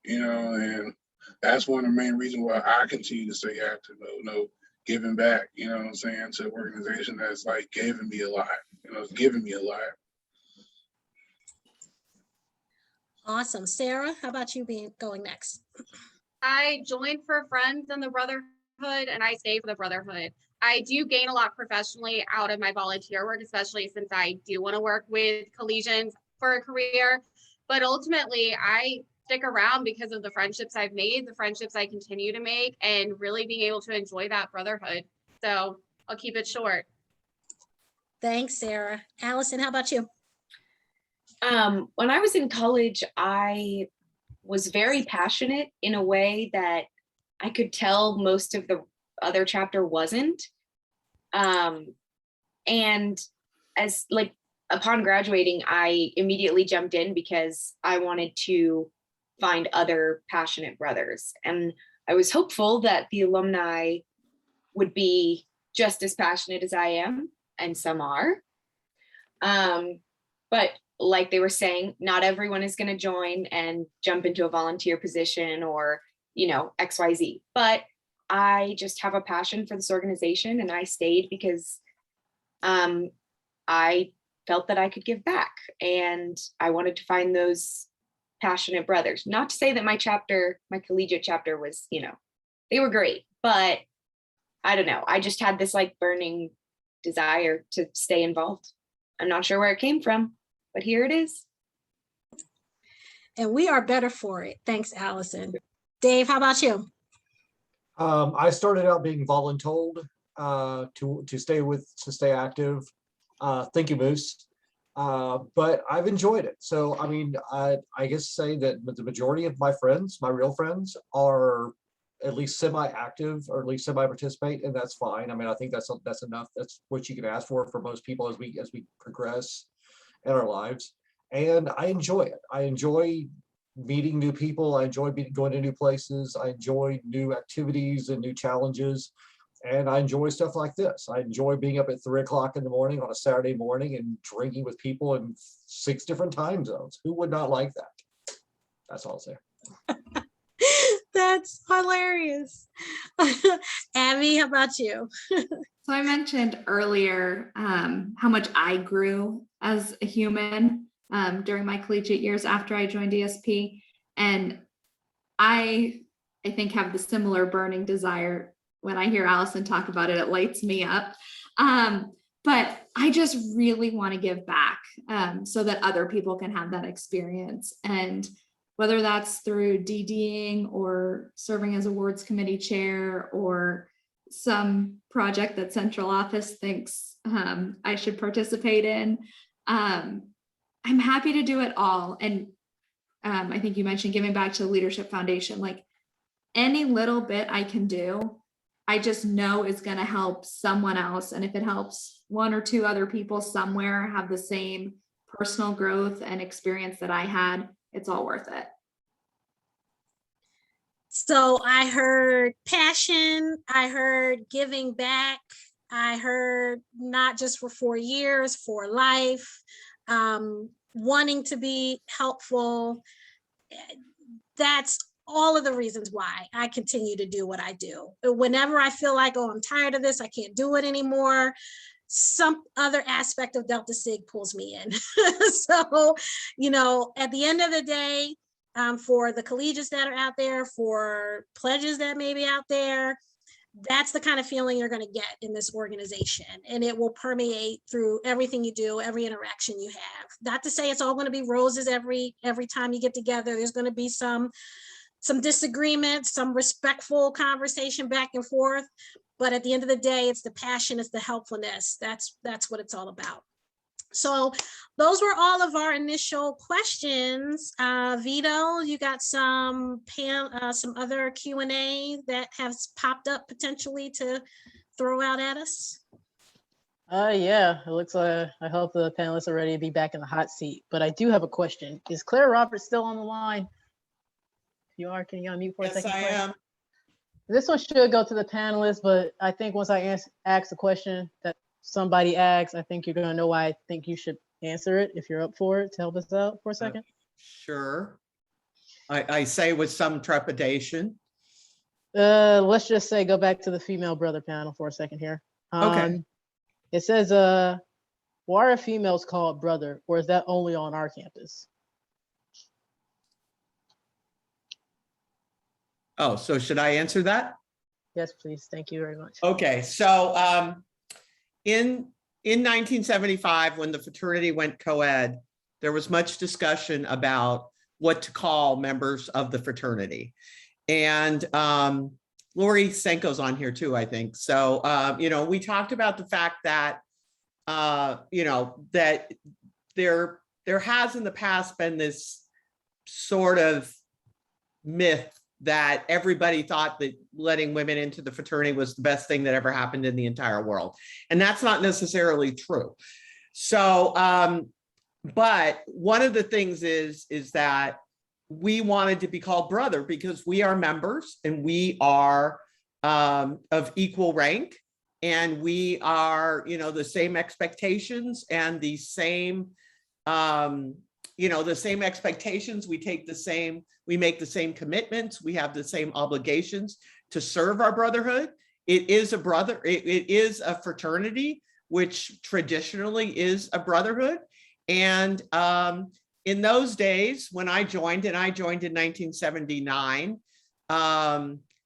and that's one of the main reasons why I continue to stay active, though, giving back, what I'm saying, to the organization that's like giving me a lot, it's giving me a lot. Awesome. Sarah, how about you going next? I joined for friends in the brotherhood, and I stay for the brotherhood. I do gain a lot professionally out of my volunteer work, especially since I do want to work with collegians for a career. But ultimately, I stick around because of the friendships I've made, the friendships I continue to make, and really being able to enjoy that brotherhood. So I'll keep it short. Thanks, Sarah. Allison, how about you? When I was in college, I was very passionate in a way that I could tell most of the other chapter wasn't. And as like upon graduating, I immediately jumped in because I wanted to find other passionate brothers. And I was hopeful that the alumni would be just as passionate as I am, and some are. But like they were saying, not everyone is going to join and jump into a volunteer position or, XYZ. But I just have a passion for this organization, and I stayed because I felt that I could give back, and I wanted to find those passionate brothers. Not to say that my collegiate chapter was, they were great, but I don't know. I just had this like burning desire to stay involved. I'm not sure where it came from, but here it is. And we are better for it. Thanks, Allison. Dave, how about you? I started out being voluntold to stay active. Thank you, Moose. But I've enjoyed it. So I mean, I guess say that the majority of my friends, my real friends, are at least semi-active or at least semi-participate, and that's fine. I mean, I think that's enough. That's what you can ask for most people as we progress in our lives. And I enjoy it. I enjoy meeting new people. I enjoy going to new places. I enjoy new activities and new challenges. And I enjoy stuff like this. I enjoy being up at 3 o'clock in the morning on a Saturday morning and drinking with people in 6 different time zones. Who would not like that? That's all I'll say. That's hilarious. Abby, how about you? So I mentioned earlier how much I grew as a human during my collegiate years after I joined ESP. And I think have the similar burning desire. When I hear Allison talk about it, it lights me up. But I just really want to give back so that other people can have that experience. And whether that's through DDing or serving as awards committee chair or some project that central office thinks I should participate in. I'm happy to do it all. And I think you mentioned giving back to the Leadership Foundation, like any little bit I can do, I just know it's going to help someone else. And if it helps one or two other people somewhere have the same personal growth and experience that I had, it's all worth it. So I heard passion, I heard giving back, I heard not just for 4 years, for life, wanting to be helpful. That's all of the reasons why I continue to do what I do. Whenever I feel like, oh, I'm tired of this, I can't do it anymore, some other aspect of Deltasig pulls me in. So, you know, at the end of the day, for the collegiates that are out there, for pledges that may be out there, that's the kind of feeling you're going to get in this organization, and it will permeate through everything you do, every interaction you have. Not to say it's all going to be roses every time you get together. There's going to be some disagreements, some respectful conversation back and forth, but at the end of the day, it's the passion, it's the helpfulness. That's what it's all about. So those were all of our initial questions. Vito, you got some other Q&A that has popped up potentially to throw out at us? Yeah, it looks like I hope the panelists are ready to be back in the hot seat, but I do have a question. Is Claire Roberts still on the line? If you are, can you unmute for a second? Yes, I am. This one should go to the panelists, but I think once I ask the question that somebody asks, I think you're gonna know why I think you should answer it if you're up for it, to help us out for a second. Sure. I say with some trepidation. Let's just say go back to the female brother panel for a second here. Okay. It says, why are females called brother, or is that only on our campus? Oh, so should I answer that? Yes, please. Thank you very much. Okay, so in 1975, when the fraternity went co-ed, there was much discussion about what to call members of the fraternity. And Lori Senko's on here too, I think. So, you know, we talked about the fact that, you know, that there has in the past been this sort of myth that everybody thought that letting women into the fraternity was the best thing that ever happened in the entire world. And that's not necessarily true. So, but one of the things is that we wanted to be called brother because we are members and we are of equal rank, and we are, you know, the same expectations and the same, you know, the same expectations. We make the same commitments. We have the same obligations to serve our brotherhood. It is a fraternity, which traditionally is a brotherhood. And in those days when I joined, and I joined in 1979,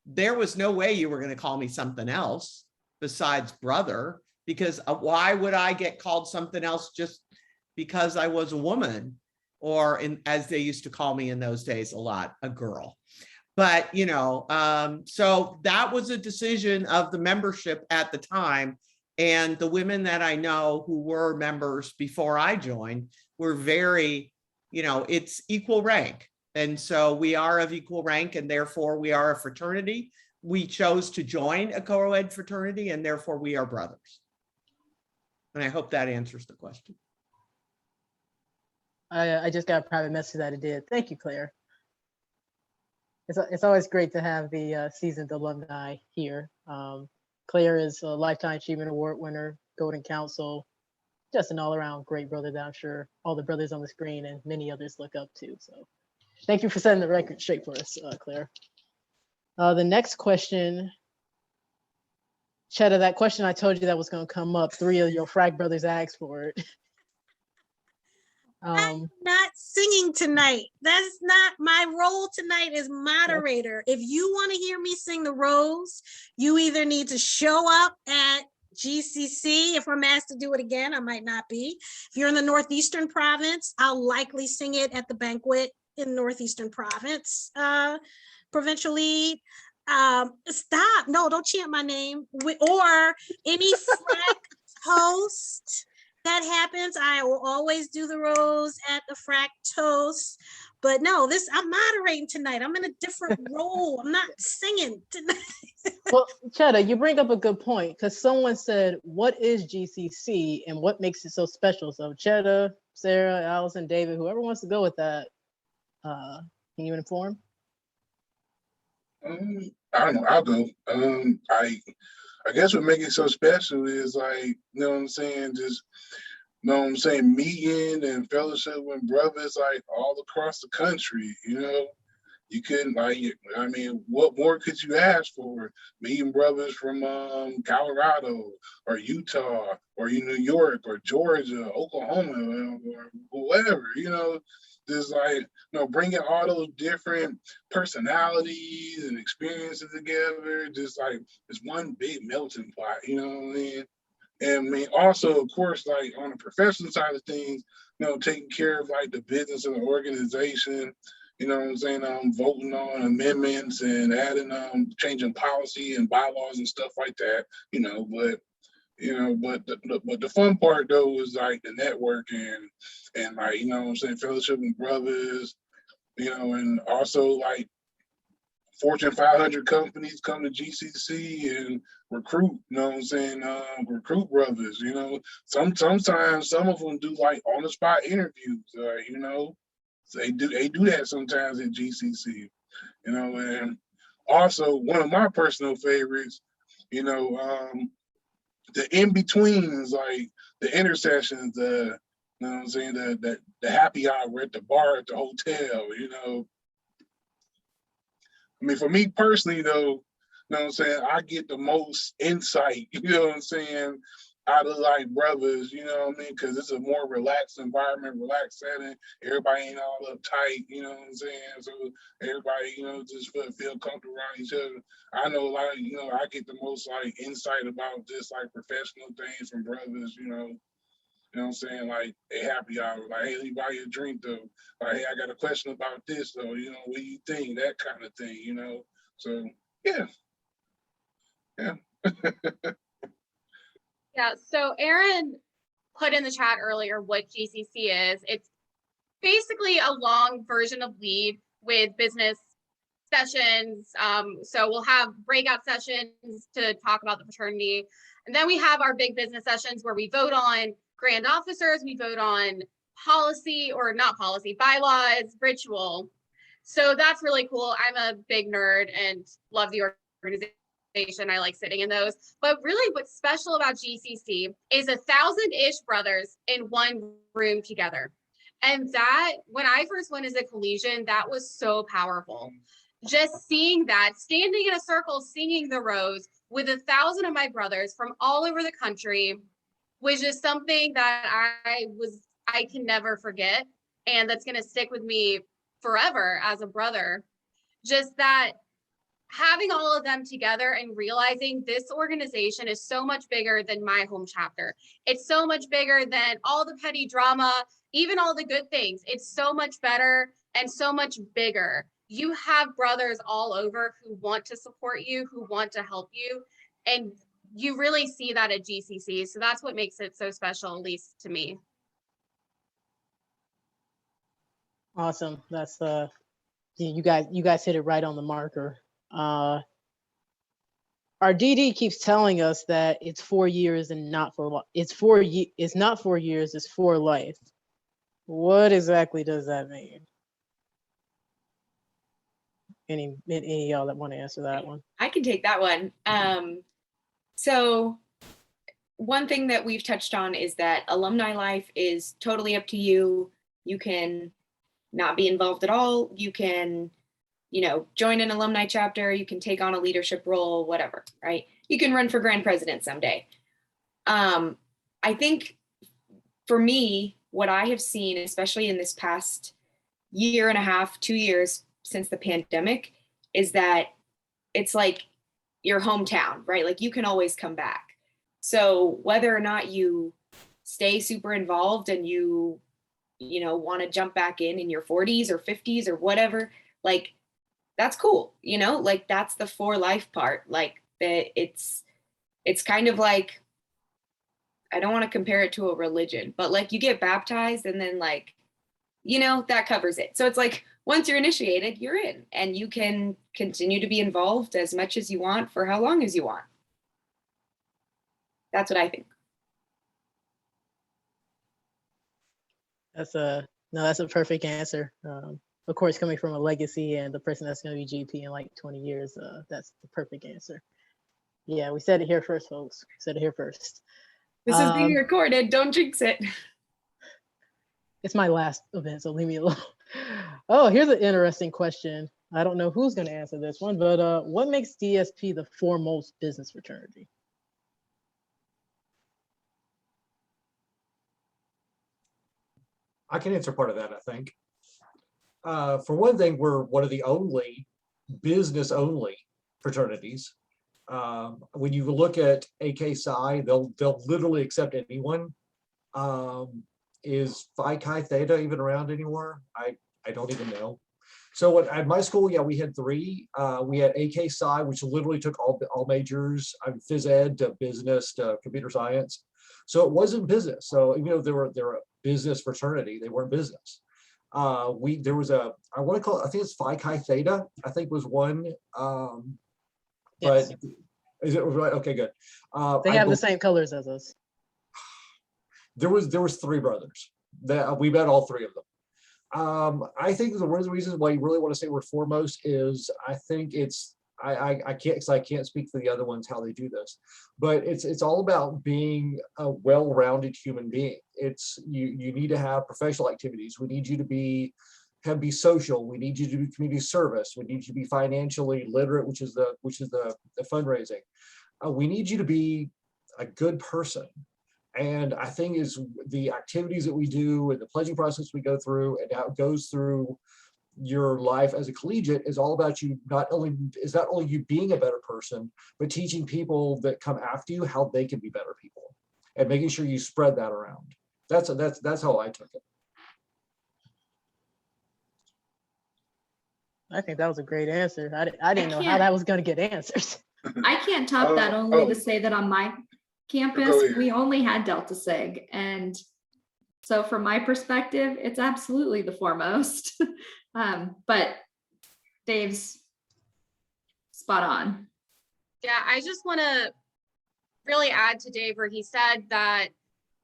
there was no way you were going to call me something else besides brother, because why would I get called something else just because I was a woman? Or as they used to call me in those days a lot, a girl. But, you know, so that was a decision of the membership at the time. And the women that I know who were members before I joined were very, you know, it's equal rank. And so we are of equal rank, and therefore we are a fraternity. We chose to join a co-ed fraternity, and therefore we are brothers. And I hope that answers the question. I just got a private message that it did. Thank you, Claire. It's always great to have the seasoned alumni here. Claire is a Lifetime Achievement Award winner, Golden Council, just an all-around great brother that I'm sure all the brothers on the screen and many others look up to. So thank you for setting the record straight for us, Claire. The next question, Chetta, that question I told you that was going to come up, 3 of your FRAC brothers asked for it. I'm not singing tonight. That's not my role tonight as moderator. If you want to hear me sing the Rose, you either need to show up at GCC. If I'm asked to do it again, I might not be. If you're in the Northeastern Province, I'll likely sing it at the banquet in Northeastern Province, Provincial Lead. Stop. No, don't chant my name. Or any FRAC toast that happens. I will always do the rose at the FRAC toast. But no, I'm moderating tonight. I'm in a different role. I'm not singing tonight. Well, Cheddar, you bring up a good point because someone said, what is GCC and what makes it so special? So Cheddar, Sarah, Allison, David, whoever wants to go with that, can you inform? I don't know. I'll go. I guess what makes it so special is like, you know what I'm saying? Just, you know what I'm saying? Meeting and fellowship with brothers like all across the country, you know? You couldn't like, I mean, what more could you ask for? Meeting brothers from Colorado or Utah or New York or Georgia, Oklahoma, or whatever, you know? Just like, you know, bringing all those different personalities and experiences together, just like it's one big melting pot, you know what I mean? And I mean, also, of course, like on the professional side of things, you know, taking care of like the business of the organization, you know what I'm saying, voting on amendments and adding, changing policy and bylaws and stuff like that, you know, but the fun part though is like the networking and like, you know what I'm saying, fellowship with brothers, you know, and also like Fortune 500 companies come to GCC and recruit, you know what I'm saying, recruit brothers, you know. Sometimes some of them do like on the spot interviews, you know. So they do that sometimes at GCC, you know. And also one of my personal favorites, you know, the in-betweens, like the intersessions, you know what I'm saying, the happy hour at the bar at the hotel, you know. I mean, for me personally though, you know what I'm saying, I get the most insight, you know what I'm saying, out of like brothers, you know what I mean, because it's a more relaxed environment, relaxed setting. Everybody ain't all uptight, you know what I'm saying, so everybody, you know, just feel comfortable around each other. I know, like, you know, I get the most like insight about just like professional things from brothers, you know what I'm saying, like a happy hour, like, hey, let me buy you a drink though, like, hey, I got a question about this though, you know, what do you think, that kind of thing, you know. So yeah. Yeah, so Aaron put in the chat earlier what GCC is. It's basically a long version of LEAD with business sessions. So we'll have breakout sessions to talk about the fraternity. And then we have our big business sessions where we vote on grand officers, we vote on policy, or not policy, bylaws, ritual. So that's really cool. I'm a big nerd and love the organization. I like sitting in those. But really what's special about GCC is 1,000-ish brothers in one room together. And that, when I first went as a collegian, that was so powerful. Just seeing that, standing in a circle, singing the rose with 1,000 of my brothers from all over the country was just something that I can never forget. And that's going to stick with me forever as a brother. Just that having all of them together and realizing this organization is so much bigger than my home chapter. It's so much bigger than all the petty drama, even all the good things. It's so much better and so much bigger. You have brothers all over who want to support you, who want to help you. And you really see that at GCC. So that's what makes it so special, at least to me. Awesome. That's you guys hit it right on the marker. Our DD keeps telling us that it's 4 years and not for it's not 4 years, it's for life. What exactly does that mean? Any of y'all that want to answer that one? I can take that one. So one thing that we've touched on is that alumni life is totally up to you. You can not be involved at all. You can, you know, join an alumni chapter. You can take on a leadership role, whatever, right? You can run for grand president someday. I think for me, what I have seen, especially in this past year and a half, 2 years since the pandemic, is that it's like your hometown, right? Like you can always come back. So whether or not you stay super involved and you know, want to jump back in your 40s or 50s or whatever, like that's cool. You know, like that's the for life part. Like it's kind of like, I don't want to compare it to a religion, but like you get baptized and then like, you know, that covers it. So it's like, once you're initiated, you're in, and you can continue to be involved as much as you want for how long as you want. That's what I think. That's a perfect answer. Of course, coming from a legacy and the person that's going to be GP in like 20 years, that's the perfect answer. Yeah, we said it here first, folks. We said it here first. This is being recorded. Don't jinx it. It's my last event, so leave me alone. Oh, here's an interesting question. I don't know who's going to answer this one, but what makes DSP the foremost business fraternity? I can answer part of that, I think. For one thing, we're one of the only business-only fraternities. When you look at AK Psi, they'll literally accept anyone. Is Phi Chi Theta even around anymore? I don't even know. So at my school, yeah, we had 3. We had AK Psi, which literally took all majors, phys ed to business to computer science. So it wasn't business. So even though they're a business fraternity, they weren't business. There was I think it's Phi Chi Theta, I think was one. Yes. But is it right? Okay, good. They have the same colors as us. There was 3 brothers that we met all 3 of them. I think one of the reasons why you really want to say we're foremost is I think it's I can't speak for the other ones how they do this, but it's all about being a well-rounded human being. It's you need to have professional activities. We need you to be social. We need you to do community service. We need you to be financially literate, which is the fundraising. We need you to be a good person. And I think is the activities that we do and the pledging process we go through and how it goes through your life as a collegiate is all about you. Not only you being a better person, but teaching people that come after you how they can be better people and making sure you spread that around. That's how I took it. I think that was a great answer. I didn't know how that was going to get answers. I can't top that, only to say that on my campus, we only had Deltasig. And so from my perspective, it's absolutely the foremost. But Dave's spot on. Yeah, I just want to really add to Dave where he said that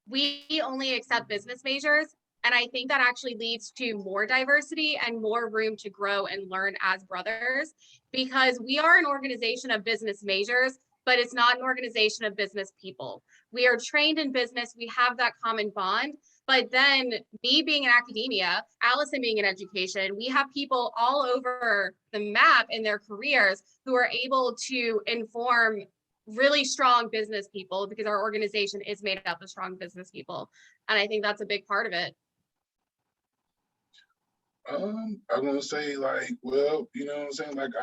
we only accept business majors. And I think that actually leads to more diversity and more room to grow and learn as brothers, because we are an organization of business majors, but it's not an organization of business people. We are trained in business. We have that common bond. But then me being in academia, Allison being in education, we have people all over the map in their careers who are able to inform really strong business people, because our organization is made up of strong business people. And I think that's a big part of it. I'm gonna say like, well, you know what I'm saying? Like,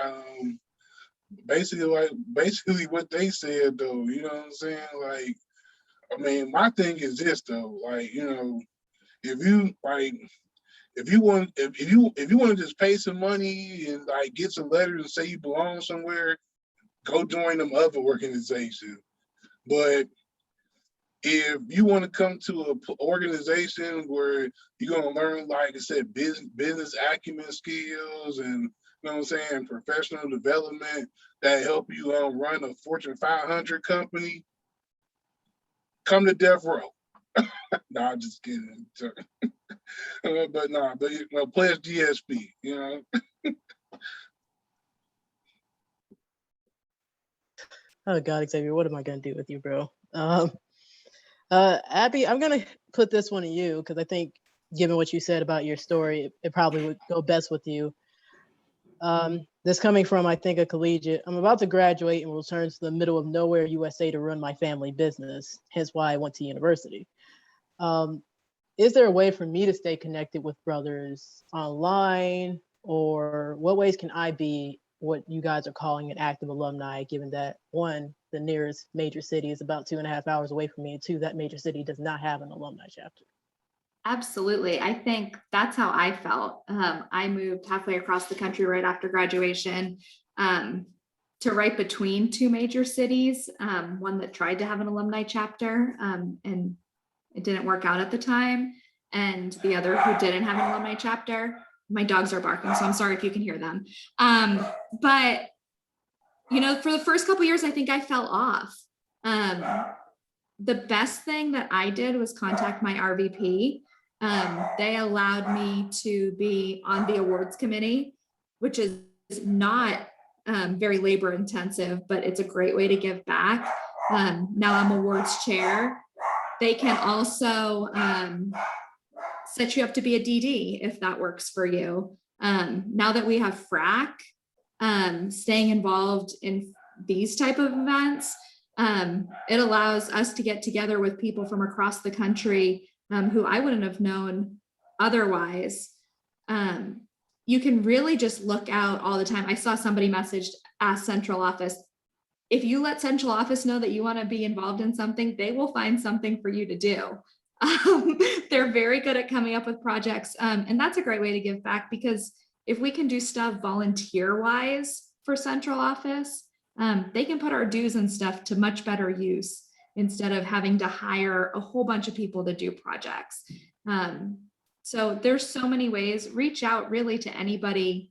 basically what they said though, you know what I'm saying? Like, I mean, my thing is this though, like, you know, if you want to just pay some money and like get some letters and say you belong somewhere, go join them other organizations. But if you want to come to an organization where you're going to learn, like I said, business acumen skills and, you know what I'm saying, professional development that help you run a Fortune 500 company, come to Death Row. No, I'm just kidding. But you know, pledge DSP, you know. Oh God, Xavier, what am I gonna do with you, bro? Abby, I'm gonna put this one to you because I think, given what you said about your story, it probably would go best with you. This coming from, I think, a collegiate. I'm about to graduate and return to the middle of nowhere, USA, to run my family business. Hence why I went to university. Is there a way for me to stay connected with brothers online, or what ways can I be what you guys are calling an active alumni, given that 1, the nearest major city is about 2.5 hours away from me, and 2, that major city does not have an alumni chapter? Absolutely. I think that's how I felt. I moved halfway across the country right after graduation, to right between two major cities, one that tried to have an alumni chapter, and it didn't work out at the time, and the other who didn't have an alumni chapter. My dogs are barking, so I'm sorry if you can hear them. But you know, for the first couple of years, I think I fell off. The best thing that I did was contact my RVP. They allowed me to be on the awards committee, which is not very labor intensive, but it's a great way to give back. Now I'm awards chair. They can also set you up to be a DD if that works for you. Now that we have FRAC, staying involved in these type of events, it allows us to get together with people from across the country who I wouldn't have known otherwise. You can really just look out all the time. I saw somebody messaged, ask central office. If you let central office know that you want to be involved in something, they will find something for you to do. They're very good at coming up with projects. And that's a great way to give back, because if we can do stuff volunteer wise for central office, they can put our dues and stuff to much better use instead of having to hire a whole bunch of people to do projects. So there's so many ways. Reach out really to anybody,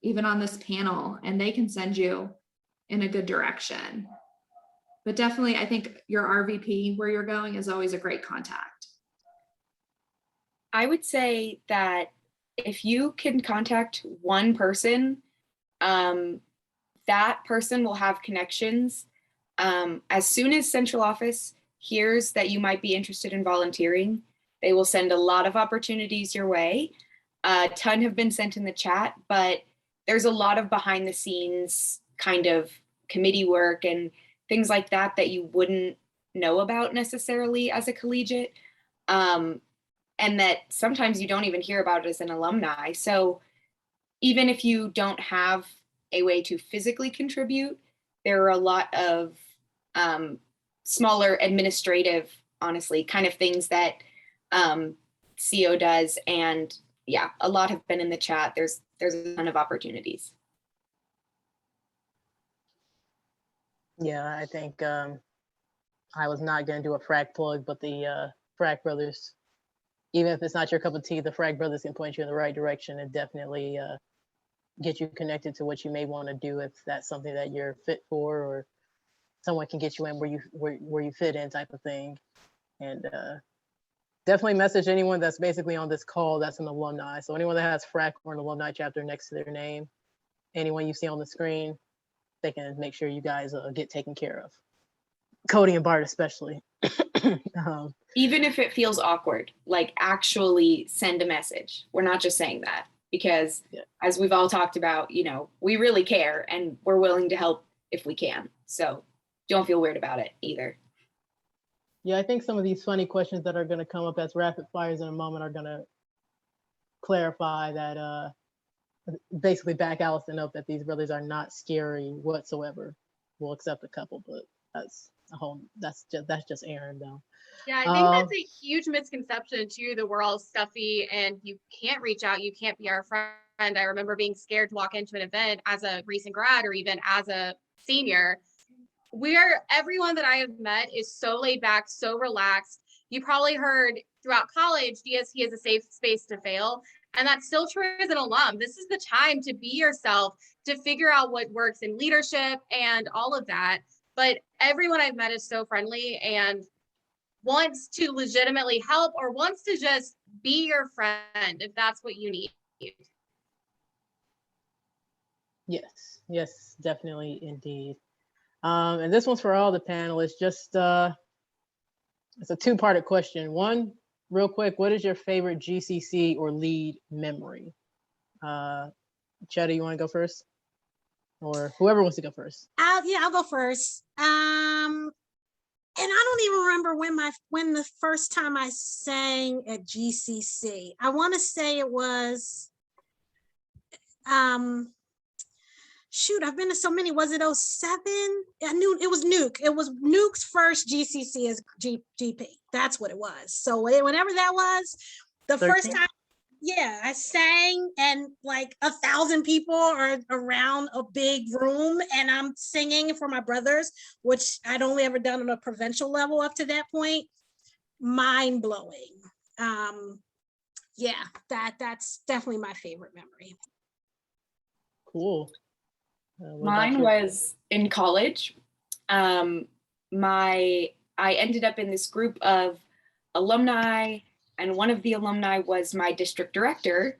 even on this panel, and they can send you in a good direction. But definitely, I think your RVP, where you're going, is always a great contact. I would say that if you can contact one person, that person will have connections. As soon as central office hears that you might be interested in volunteering, they will send a lot of opportunities your way. A ton have been sent in the chat, but there's a lot of behind the scenes kind of committee work and things like that that you wouldn't know about necessarily as a collegiate. And that sometimes you don't even hear about it as an alumni. So even if you don't have a way to physically contribute, there are a lot of smaller administrative, honestly, kind of things that CO does. And yeah, a lot have been in the chat. There's a ton of opportunities. Yeah, I think I was not going to do a FRAC plug, but the FRAC brothers, even if it's not your cup of tea, the FRAC brothers can point you in the right direction and definitely get you connected to what you may want to do if that's something that you're fit for, or someone can get you in where you fit in type of thing. And definitely message anyone that's basically on this call that's an alumni. So anyone that has FRAC or an alumni chapter next to their name, anyone you see on the screen, they can make sure you guys get taken care of. Cody and Bart especially. Even if it feels awkward, like actually send a message. We're not just saying that, because as we've all talked about, you know, we really care and we're willing to help if we can. So don't feel weird about it either. Yeah, I think some of these funny questions that are going to come up as rapid fires in a moment are going to clarify that, basically back Allison up that these brothers are not scary whatsoever. We'll accept a couple, but that's just Aaron though. Yeah, I think that's a huge misconception too, that we're all stuffy and you can't reach out, you can't be our friend. I remember being scared to walk into an event as a recent grad or even as a senior. Everyone that I have met is so laid back, so relaxed. You probably heard throughout college, DST is a safe space to fail. And that's still true as an alum. This is the time to be yourself, to figure out what works in leadership and all of that. But everyone I've met is so friendly and wants to legitimately help or wants to just be your friend if that's what you need. Yes, definitely indeed. And this one's for all the panelists. Just it's a two-parted question. One, real quick, what is your favorite GCC or lead memory? Chetta, you want to go first? Or whoever wants to go first. I'll go first. And I don't even remember when the first time I sang at GCC. I want to say it was, shoot, I've been to so many. Was it 07? I knew it was Nuke. It was Nuke's first GCC as GP. That's what it was. So whenever that was, the first 13? time, yeah, I sang and like 1,000 people are around a big room and I'm singing for my brothers, which I'd only ever done on a provincial level up to that point. Mind blowing. Yeah, that's definitely my favorite memory. Cool. What about Mine you? was in college. I ended up in this group of alumni, and one of the alumni was my district director.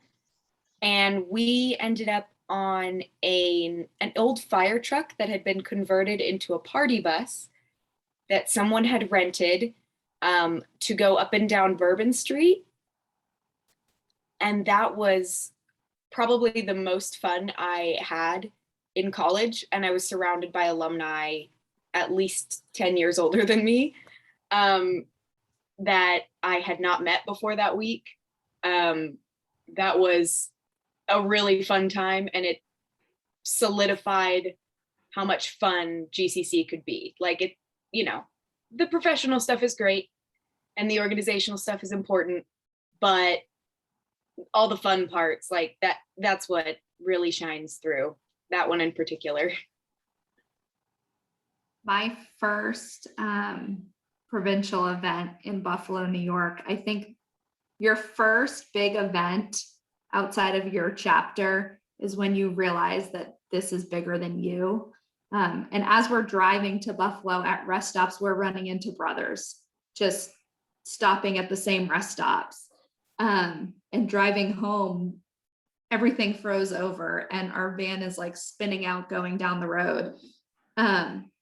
And we ended up on an old fire truck that had been converted into a party bus that someone had rented to go up and down Bourbon Street. And that was probably the most fun I had in college. And I was surrounded by alumni at least 10 years older than me that I had not met before that week. That was a really fun time, and it solidified how much fun GCC could be. Like, it, you know, the professional stuff is great and the organizational stuff is important, but all the fun parts, like that's what really shines through, that one in particular. My first provincial event in Buffalo, New York. I think your first big event outside of your chapter is when you realize that this is bigger than you. And as we're driving to Buffalo at rest stops, we're running into brothers, just stopping at the same rest stops. And driving home, everything froze over and our van is like spinning out going down the road.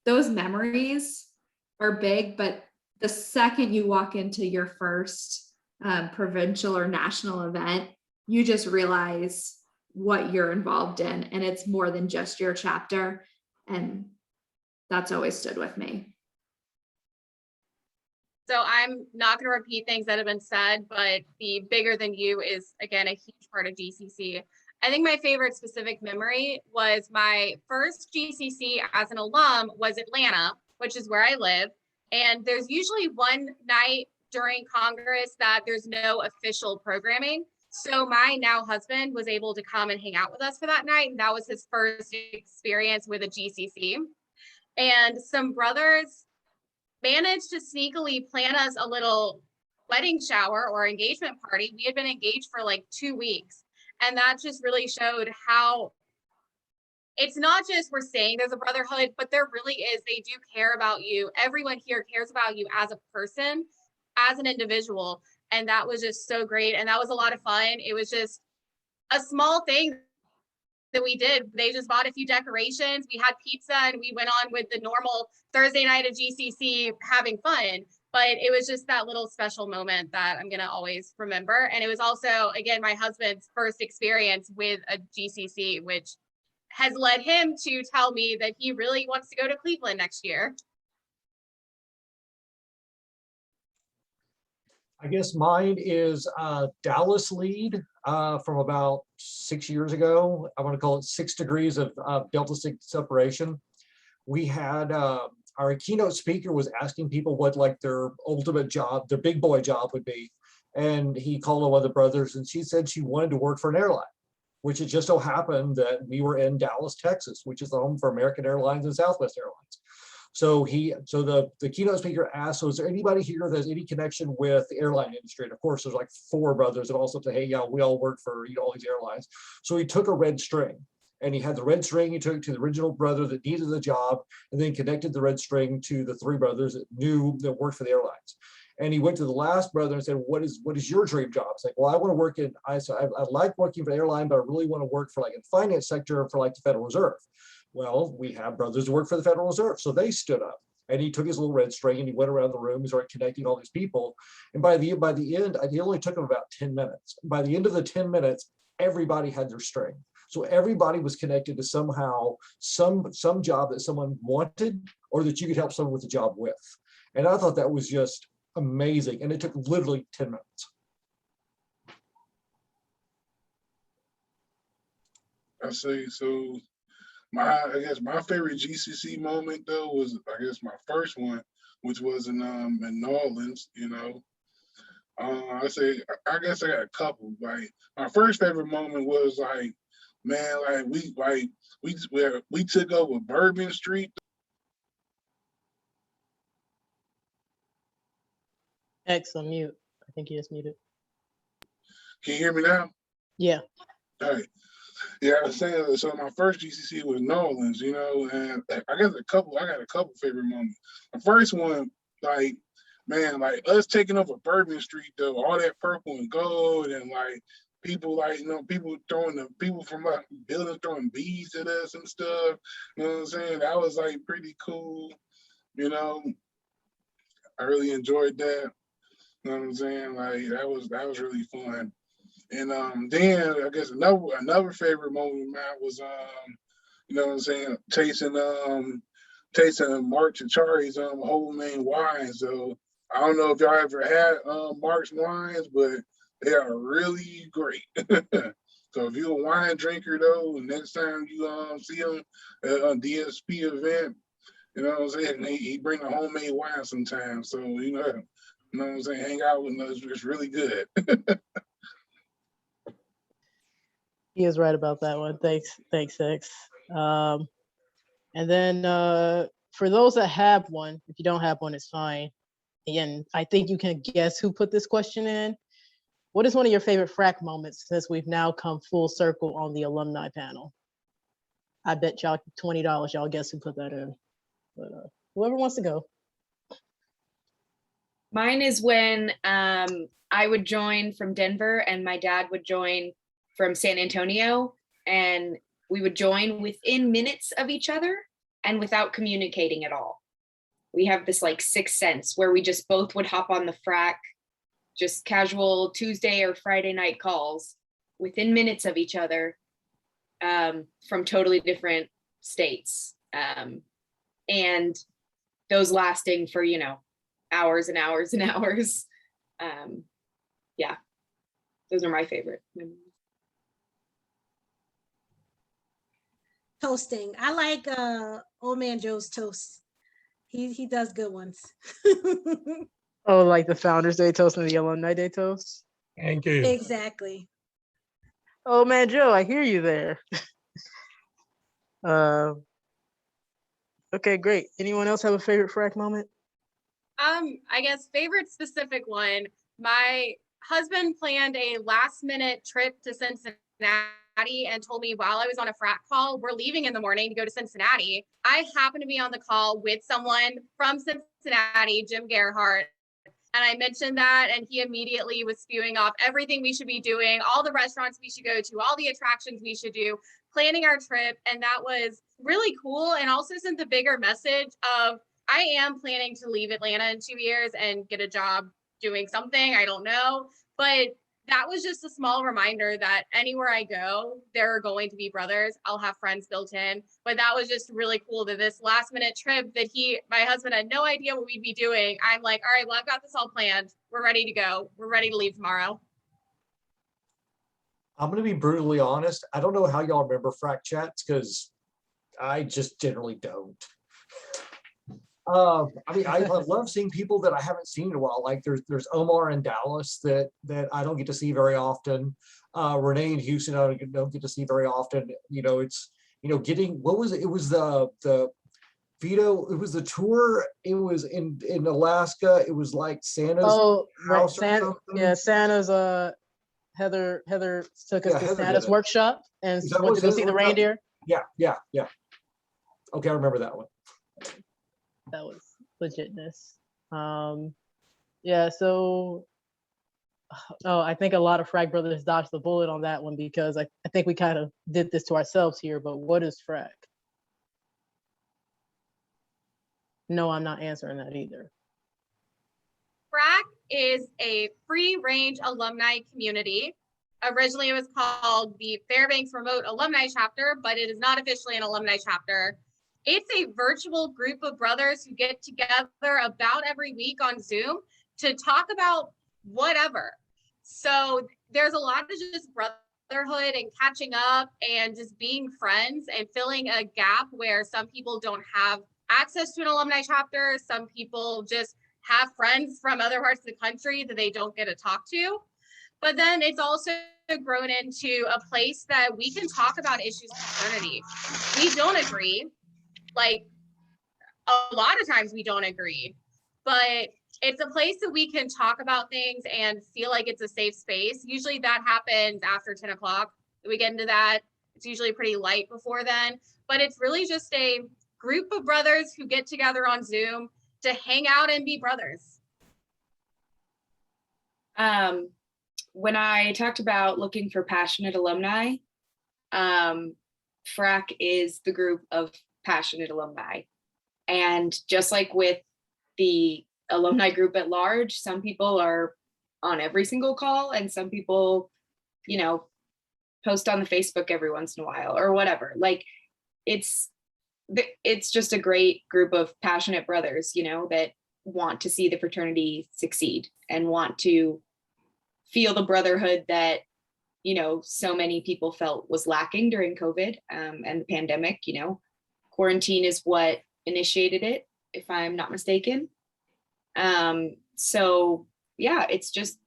Those memories are big, but the second you walk into your first provincial or national event, you just realize what you're involved in, and it's more than just your chapter. And that's always stood with me. So I'm not going to repeat things that have been said, but the bigger than you is, again, a huge part of GCC. I think my favorite specific memory was my first GCC as an alum was Atlanta, which is where I live. And there's usually one night during Congress that there's no official programming. So my now husband was able to come and hang out with us for that night. And that was his first experience with a GCC. And some brothers managed to sneakily plan us a little wedding shower or engagement party. We had been engaged for like 2 weeks. And that just really showed how it's not just we're saying there's a brotherhood, but there really is. They do care about you. Everyone here cares about you as a person, as an individual. And that was just so great. And that was a lot of fun. It was just a small thing that we did. They just bought a few decorations. We had pizza and we went on with the normal Thursday night of GCC having fun. But it was just that little special moment that I'm going to always remember. And it was also, again, my husband's first experience with a GCC, which has led him to tell me that he really wants to go to Cleveland next year. I guess mine is Dallas lead from about 6 years ago. I want to call it 6 degrees of Deltasig separation. We had our keynote speaker was asking people what like their ultimate job, their big boy job would be. And he called on one of the brothers and she said she wanted to work for an airline, which it just so happened that we were in Dallas, Texas, which is the home for American Airlines and Southwest Airlines. So the keynote speaker asked, so is there anybody here that has any connection with the airline industry? And of course, there's like 4 brothers that also say, hey, yeah, we all work for all these airlines. So he took a red string and he had the red string, he took it to the original brother that needed the job and then connected the red string to the 3 brothers that worked for the airlines. And he went to the last brother and said, what is your dream job? It's like, well, I want to work in, I like working for the airline, but I really want to work for like in the finance sector for like the Federal Reserve. Well, we have brothers who work for the Federal Reserve. So they stood up and he took his little red string and he went around the room and started connecting all these people. And by the end, it only took him about 10 minutes. By the end of the 10 minutes, everybody had their string. So everybody was connected to somehow some job that someone wanted or that you could help someone with the job with. And I thought that was just amazing. And it took literally 10 minutes. I say, so I guess my favorite GCC moment though was, I guess, my first one, which was in New Orleans. You know, I guess I got a couple. Like my first favorite moment was like, man, we took over Bourbon Street. X on mute. I think he is muted. Can you hear me now? Yeah. All right. Yeah, I was saying, so my first GCC was New Orleans, you know, and I got a couple favorite moments. The first one, like, man, like us taking over Bourbon Street though, all that purple and gold, and like people, like, you know, people from like buildings throwing beads at us and stuff. You know what I'm saying? That was like pretty cool. You know, I really enjoyed that. You know what I'm saying? Like that was really fun. And then I guess another favorite moment of mine was you know what I'm saying, tasting Mark Chicari's homemade wine. So I don't know if y'all ever had Mark's wines, but they are really great. So if you're a wine drinker though, next time you see him at a DSP event, you know what I'm saying, he bring a homemade wine sometimes. So you know what I'm saying, hang out with us. It's really good. He is right about that one. Thanks, X. And then for those that have one, if you don't have one, it's fine. Again, I think you can guess who put this question in. What is one of your favorite FRAC moments since we've now come full circle on the alumni panel? I bet y'all $20 y'all guess who put that in. But whoever wants to go. Mine is when I would join from Denver and my dad would join from San Antonio, and we would join within minutes of each other and without communicating at all. We have this like sixth sense where we just both would hop on the FRAC, just casual Tuesday or Friday night calls within minutes of each other, from totally different states. And those lasting for, you know, hours and hours and hours. Yeah, those are my favorite memories. Toasting. I like Old Man Joe's toast. He does good ones. Oh, like the Founders Day toast and the Alumni Day toast? Thank you. Exactly. Oh man, Joe, I hear you there. Okay, great. Anyone else have a favorite FRAC moment? I guess favorite specific one, my husband planned a last minute trip to Cincinnati and told me while I was on a FRAC call, we're leaving in the morning to go to Cincinnati. I happened to be on the call with someone from Cincinnati, Jim Gerhardt, and I mentioned that, and he immediately was spewing off everything we should be doing, all the restaurants we should go to, all the attractions we should do, planning our trip. And that was really cool, and also sent the bigger message of, I am planning to leave Atlanta in 2 years and get a job doing something, I don't know. But that was just a small reminder that anywhere I go, there are going to be brothers. I'll have friends built in. But that was just really cool that this last minute trip that my husband had no idea what we'd be doing. I'm like, all right, well, I've got this all planned. We're ready to go. We're ready to leave tomorrow. I'm going to be brutally honest. I don't know how y'all remember FRAC chats because I just generally don't. I mean, I love seeing people that I haven't seen in a while. Like there's Omar in Dallas that I don't get to see very often. Renee in Houston, I don't get to see very often. You know, it's, you know, getting, what was it? It was the Vito, it was the tour. It was in Alaska. It was like Santa's house. Right. Yeah, Santa's Heather took us to Santa's workshop and went to go see the reindeer. Yeah. Okay, I remember that one. That was legitness. Yeah, so I think a lot of FRAC brothers dodged the bullet on that one because I think we kind of did this to ourselves here, but what is FRAC? No, I'm not answering that either. FRAC is a free range alumni community. Originally, it was called the Fairbanks Remote Alumni Chapter, but it is not officially an alumni chapter. It's a virtual group of brothers who get together about every week on Zoom to talk about whatever. So there's a lot of just brothers brotherhood and catching up and just being friends and filling a gap where some people don't have access to an alumni chapter. Some people just have friends from other parts of the country that they don't get to talk to. But then it's also grown into a place that we can talk about issues of fraternity. We don't agree. Like, a lot of times we don't agree, but it's a place that we can talk about things and feel like it's a safe space. Usually that happens after 10 o'clock. We get into that. It's usually pretty light before then, but it's really just a group of brothers who get together on Zoom to hang out and be brothers. When I talked about looking for passionate alumni, FRAC is the group of passionate alumni. And just like with the alumni group at large, some people are on every single call and some people, you know, post on the Facebook every once in a while or whatever. Like it's just a great group of passionate brothers, you know, that want to see the fraternity succeed and want to feel the brotherhood that, you know, so many people felt was lacking during COVID and the pandemic. You know, quarantine is what initiated it, if I'm not mistaken. So yeah, it's just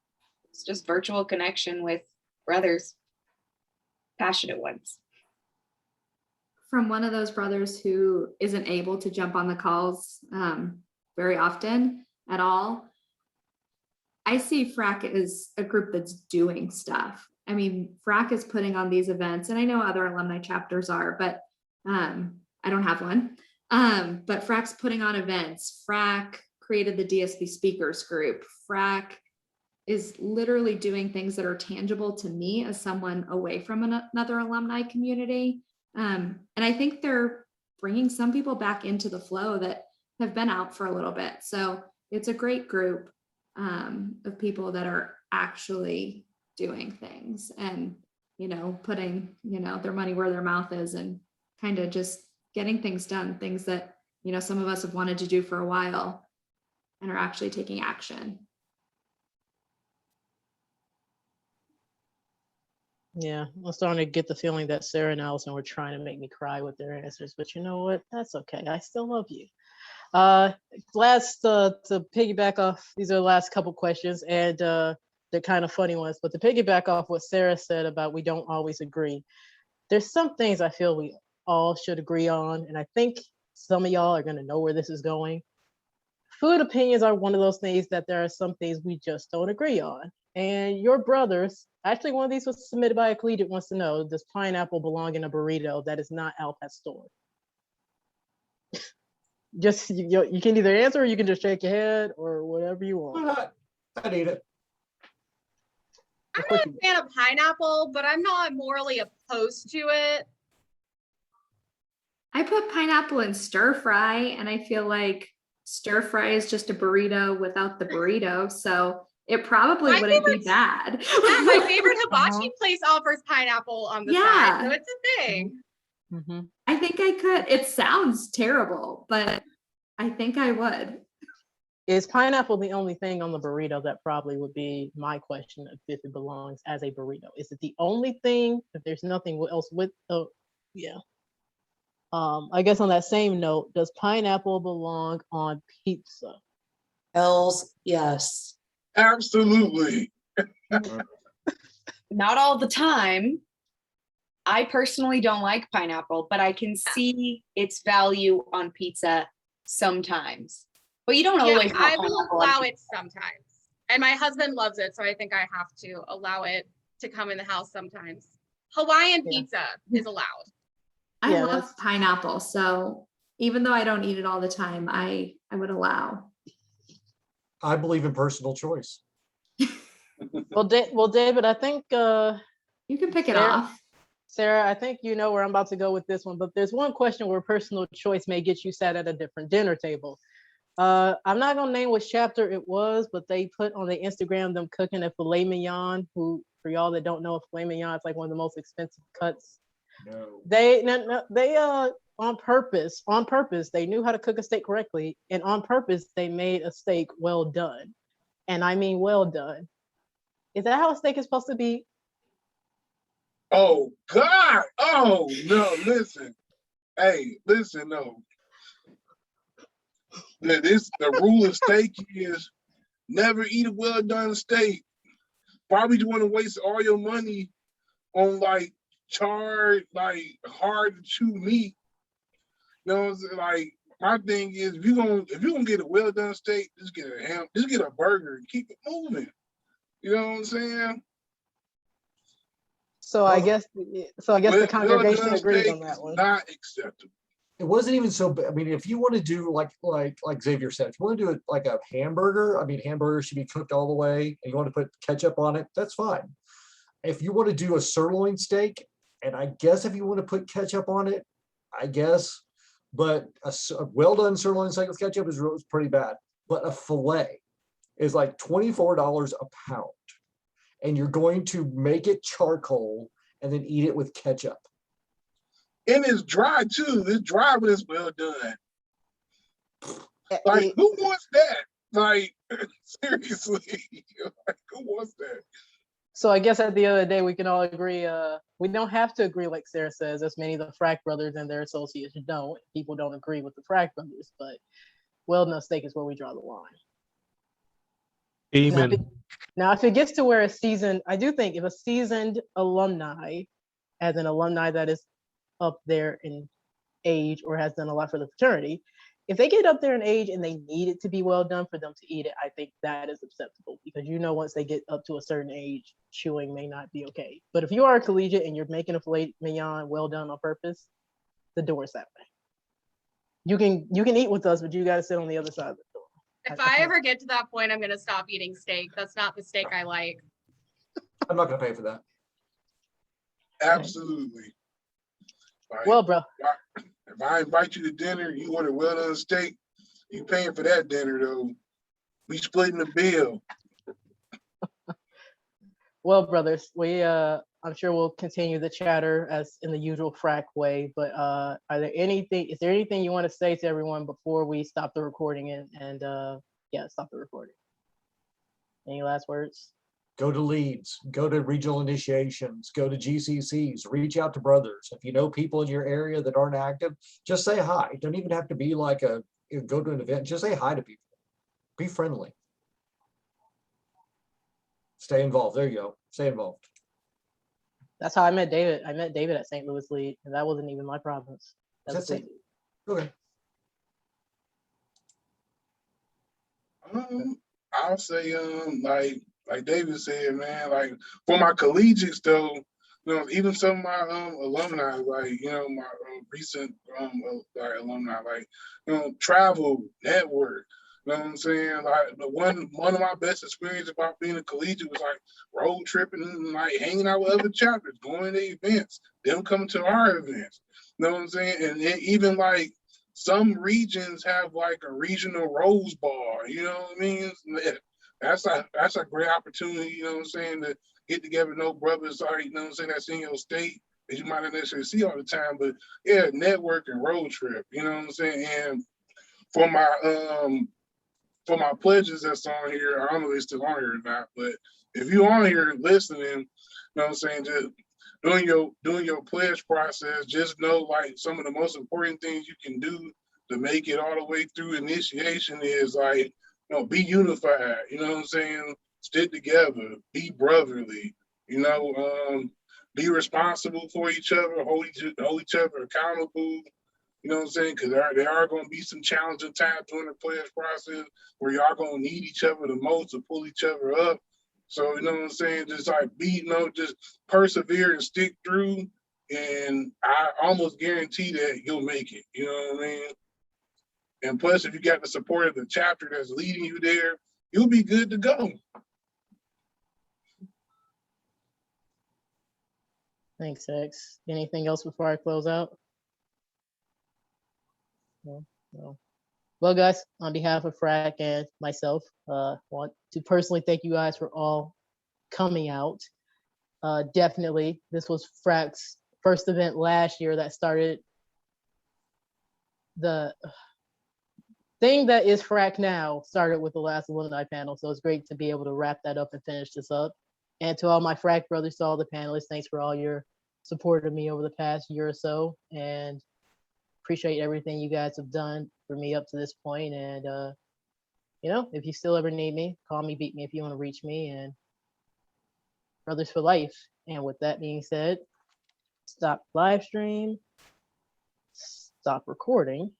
virtual connection with brothers, passionate ones. From one of those brothers who isn't able to jump on the calls very often at all, I see FRAC as a group that's doing stuff. I mean, FRAC is putting on these events, and I know other alumni chapters are, but I don't have one. But FRAC's putting on events. FRAC created the DSP speakers group. FRAC is literally doing things that are tangible to me as someone away from another alumni community. And I think they're bringing some people back into the flow that have been out for a little bit. So it's a great group of people that are actually doing things and, you know, putting, you know, their money where their mouth is and kind of just getting things done, things that, you know, some of us have wanted to do for a while and are actually taking action. Yeah, I'm starting to get the feeling that Sarah and Allison were trying to make me cry with their answers, but you know what? That's okay. I still love you. Last to piggyback off, these are the last couple questions, and they're kind of funny ones, but to piggyback off what Sarah said about we don't always agree, there's some things I feel we all should agree on, and I think some of y'all are going to know where this is going. Food opinions are one of those things that there are some things we just don't agree on. And your brothers, actually one of these was submitted by a collegiate, wants to know, does pineapple belong in a burrito that is not Al Pastor? Just, you can either answer or you can just shake your head or whatever you want. Why not? I'd eat it. I'm not a fan of pineapple, but I'm not morally opposed to it. I put pineapple in stir fry, and I feel like stir fry is just a burrito without the burrito. So it probably wouldn't be bad. Yeah, my favorite hibachi place offers pineapple on the side, so it's a thing. Mm-hmm. I think I could. It sounds terrible, but I think I would. Is pineapple the only thing on the burrito? That probably would be my question if it belongs as a burrito. Is it the only thing? If there's nothing else with the, yeah. I guess on that same note, does pineapple belong on pizza? Hells yes. Absolutely. Not all the time. I personally don't like pineapple, but I can see its value on pizza sometimes. But you don't always. I will allow it sometimes. And my husband loves it, so I think I have to allow it to come in the house sometimes. Hawaiian pizza is allowed. I love pineapple, so even though I don't eat it all the time, I would allow. I believe in personal choice. Well, David, I think you can pick it off. Sarah, I think you know where I'm about to go with this one, but there's one question where personal choice may get you sat at a different dinner table. I'm not gonna name which chapter it was, but they put on the Instagram them cooking a filet mignon. Who, for y'all that don't know, a filet mignon is like one of the most expensive cuts. No. They on purpose, they knew how to cook a steak correctly, and on purpose they made a steak well done, and I mean well done. Is that how a steak is supposed to be? Oh God! Oh no! Listen, hey, listen, no. The rule of steak is never eat a well done steak. Probably you want to waste all your money on like charred, like hard to chew meat. You know what I'm saying? Like my thing is, if you're gonna get a well done steak, just get a ham, just get a burger and keep it moving. You know what I'm saying? So I guess the congregation well-done agrees steak on that is one. not acceptable. It wasn't even so bad. I mean, if you want to do like Xavier said, if you want to do it like a hamburger, I mean, hamburgers should be cooked all the way, and you want to put ketchup on it, that's fine. If you want to do a sirloin steak, and I guess if you want to put ketchup on it, I guess, but a well done sirloin steak with ketchup is pretty bad. But a fillet is like $24 a pound, and you're going to make it charcoal and then eat it with ketchup. And it's dry too. It's dry, but it's well done. Like, who wants that? Like, seriously, like, who wants that? So I guess at the end of the day, we can all agree. We don't have to agree, like Sarah says, as many of the FRAC brothers and their associates don't. People don't agree with the FRAC brothers, but well done steak is where we draw the line. Amen. Now, if it gets to where I do think if a seasoned alumni, as an alumni that is up there in age or has done a lot for the fraternity, if they get up there in age and they need it to be well done for them to eat it, I think that is acceptable, because once they get up to a certain age, chewing may not be okay. But if you are a collegiate and you're making a filet mignon well done on purpose, the door is that way. You can eat with us, but you got to sit on the other side of the door. If I ever get to that point, I'm going to stop eating steak. That's not the steak I like. I'm not going to pay for that. Absolutely. Like, well, bro, if I invite you to dinner, you want a well done steak, you paying for that dinner though. We splitting the bill. Well, brothers, I'm sure we'll continue the chatter as in the usual FRAC way, but is there anything you want to say to everyone before we stop the recording and stop the recording? Any last words? Go to leads, go to regional initiations, go to GCCs, reach out to brothers. If you know people in your area that aren't active, just say hi. Don't even have to be like go to an event, just say hi to people. Be friendly. Stay involved. There you go. Stay involved. That's how I met David. I met David at St. Louis League, and that wasn't even my province. That's it. Okay. I'll say, like David said, man, like for my collegiates though, even some of my alumni, like, my recent like alumni, like, travel, network. You know what I'm saying? Like one of my best experiences about being a collegiate was like road tripping and like hanging out with other chapters, going to events, them coming to our events. You know what I'm saying? And even like some regions have like a regional rose bar, you know what I mean? That's a great opportunity, you know what I'm saying, to get together, know brothers, you know what I'm saying, that's in your state that you might not necessarily see all the time, but yeah, network and road trip, you know what I'm saying? And for my pledges that's on here, I don't know if it's still on here or not, but if you're on here listening, you know what I'm saying, just doing your pledge process, just know like some of the most important things you can do to make it all the way through initiation is like, be unified, you know what I'm saying? Stick together, be brotherly, be responsible for each other, hold each other accountable, you know what I'm saying? Because there are going to be some challenging times during the pledge process where y'all going to need each other the most to pull each other up. So, you know what I'm saying? Just like just persevere and stick through. And I almost guarantee that you'll make it, you know what I mean? And plus, if you got the support of the chapter that's leading you there, you'll be good to go. Thanks, X. Anything else before I close out? No. Well, guys, on behalf of FRAC and myself, want to personally thank you guys for all coming out. Definitely, this was FRAC's first event last year that started the thing that is FRAC now, started with the last alumni panel. So it's great to be able to wrap that up and finish this up. And to all my FRAC brothers, to all the panelists, thanks for all your supported me over the past year or so, and appreciate everything you guys have done for me up to this point. And you know, if you still ever need me, call me, beat me if you want to reach me, and brothers for life. And with that being said, stop live stream, stop recording.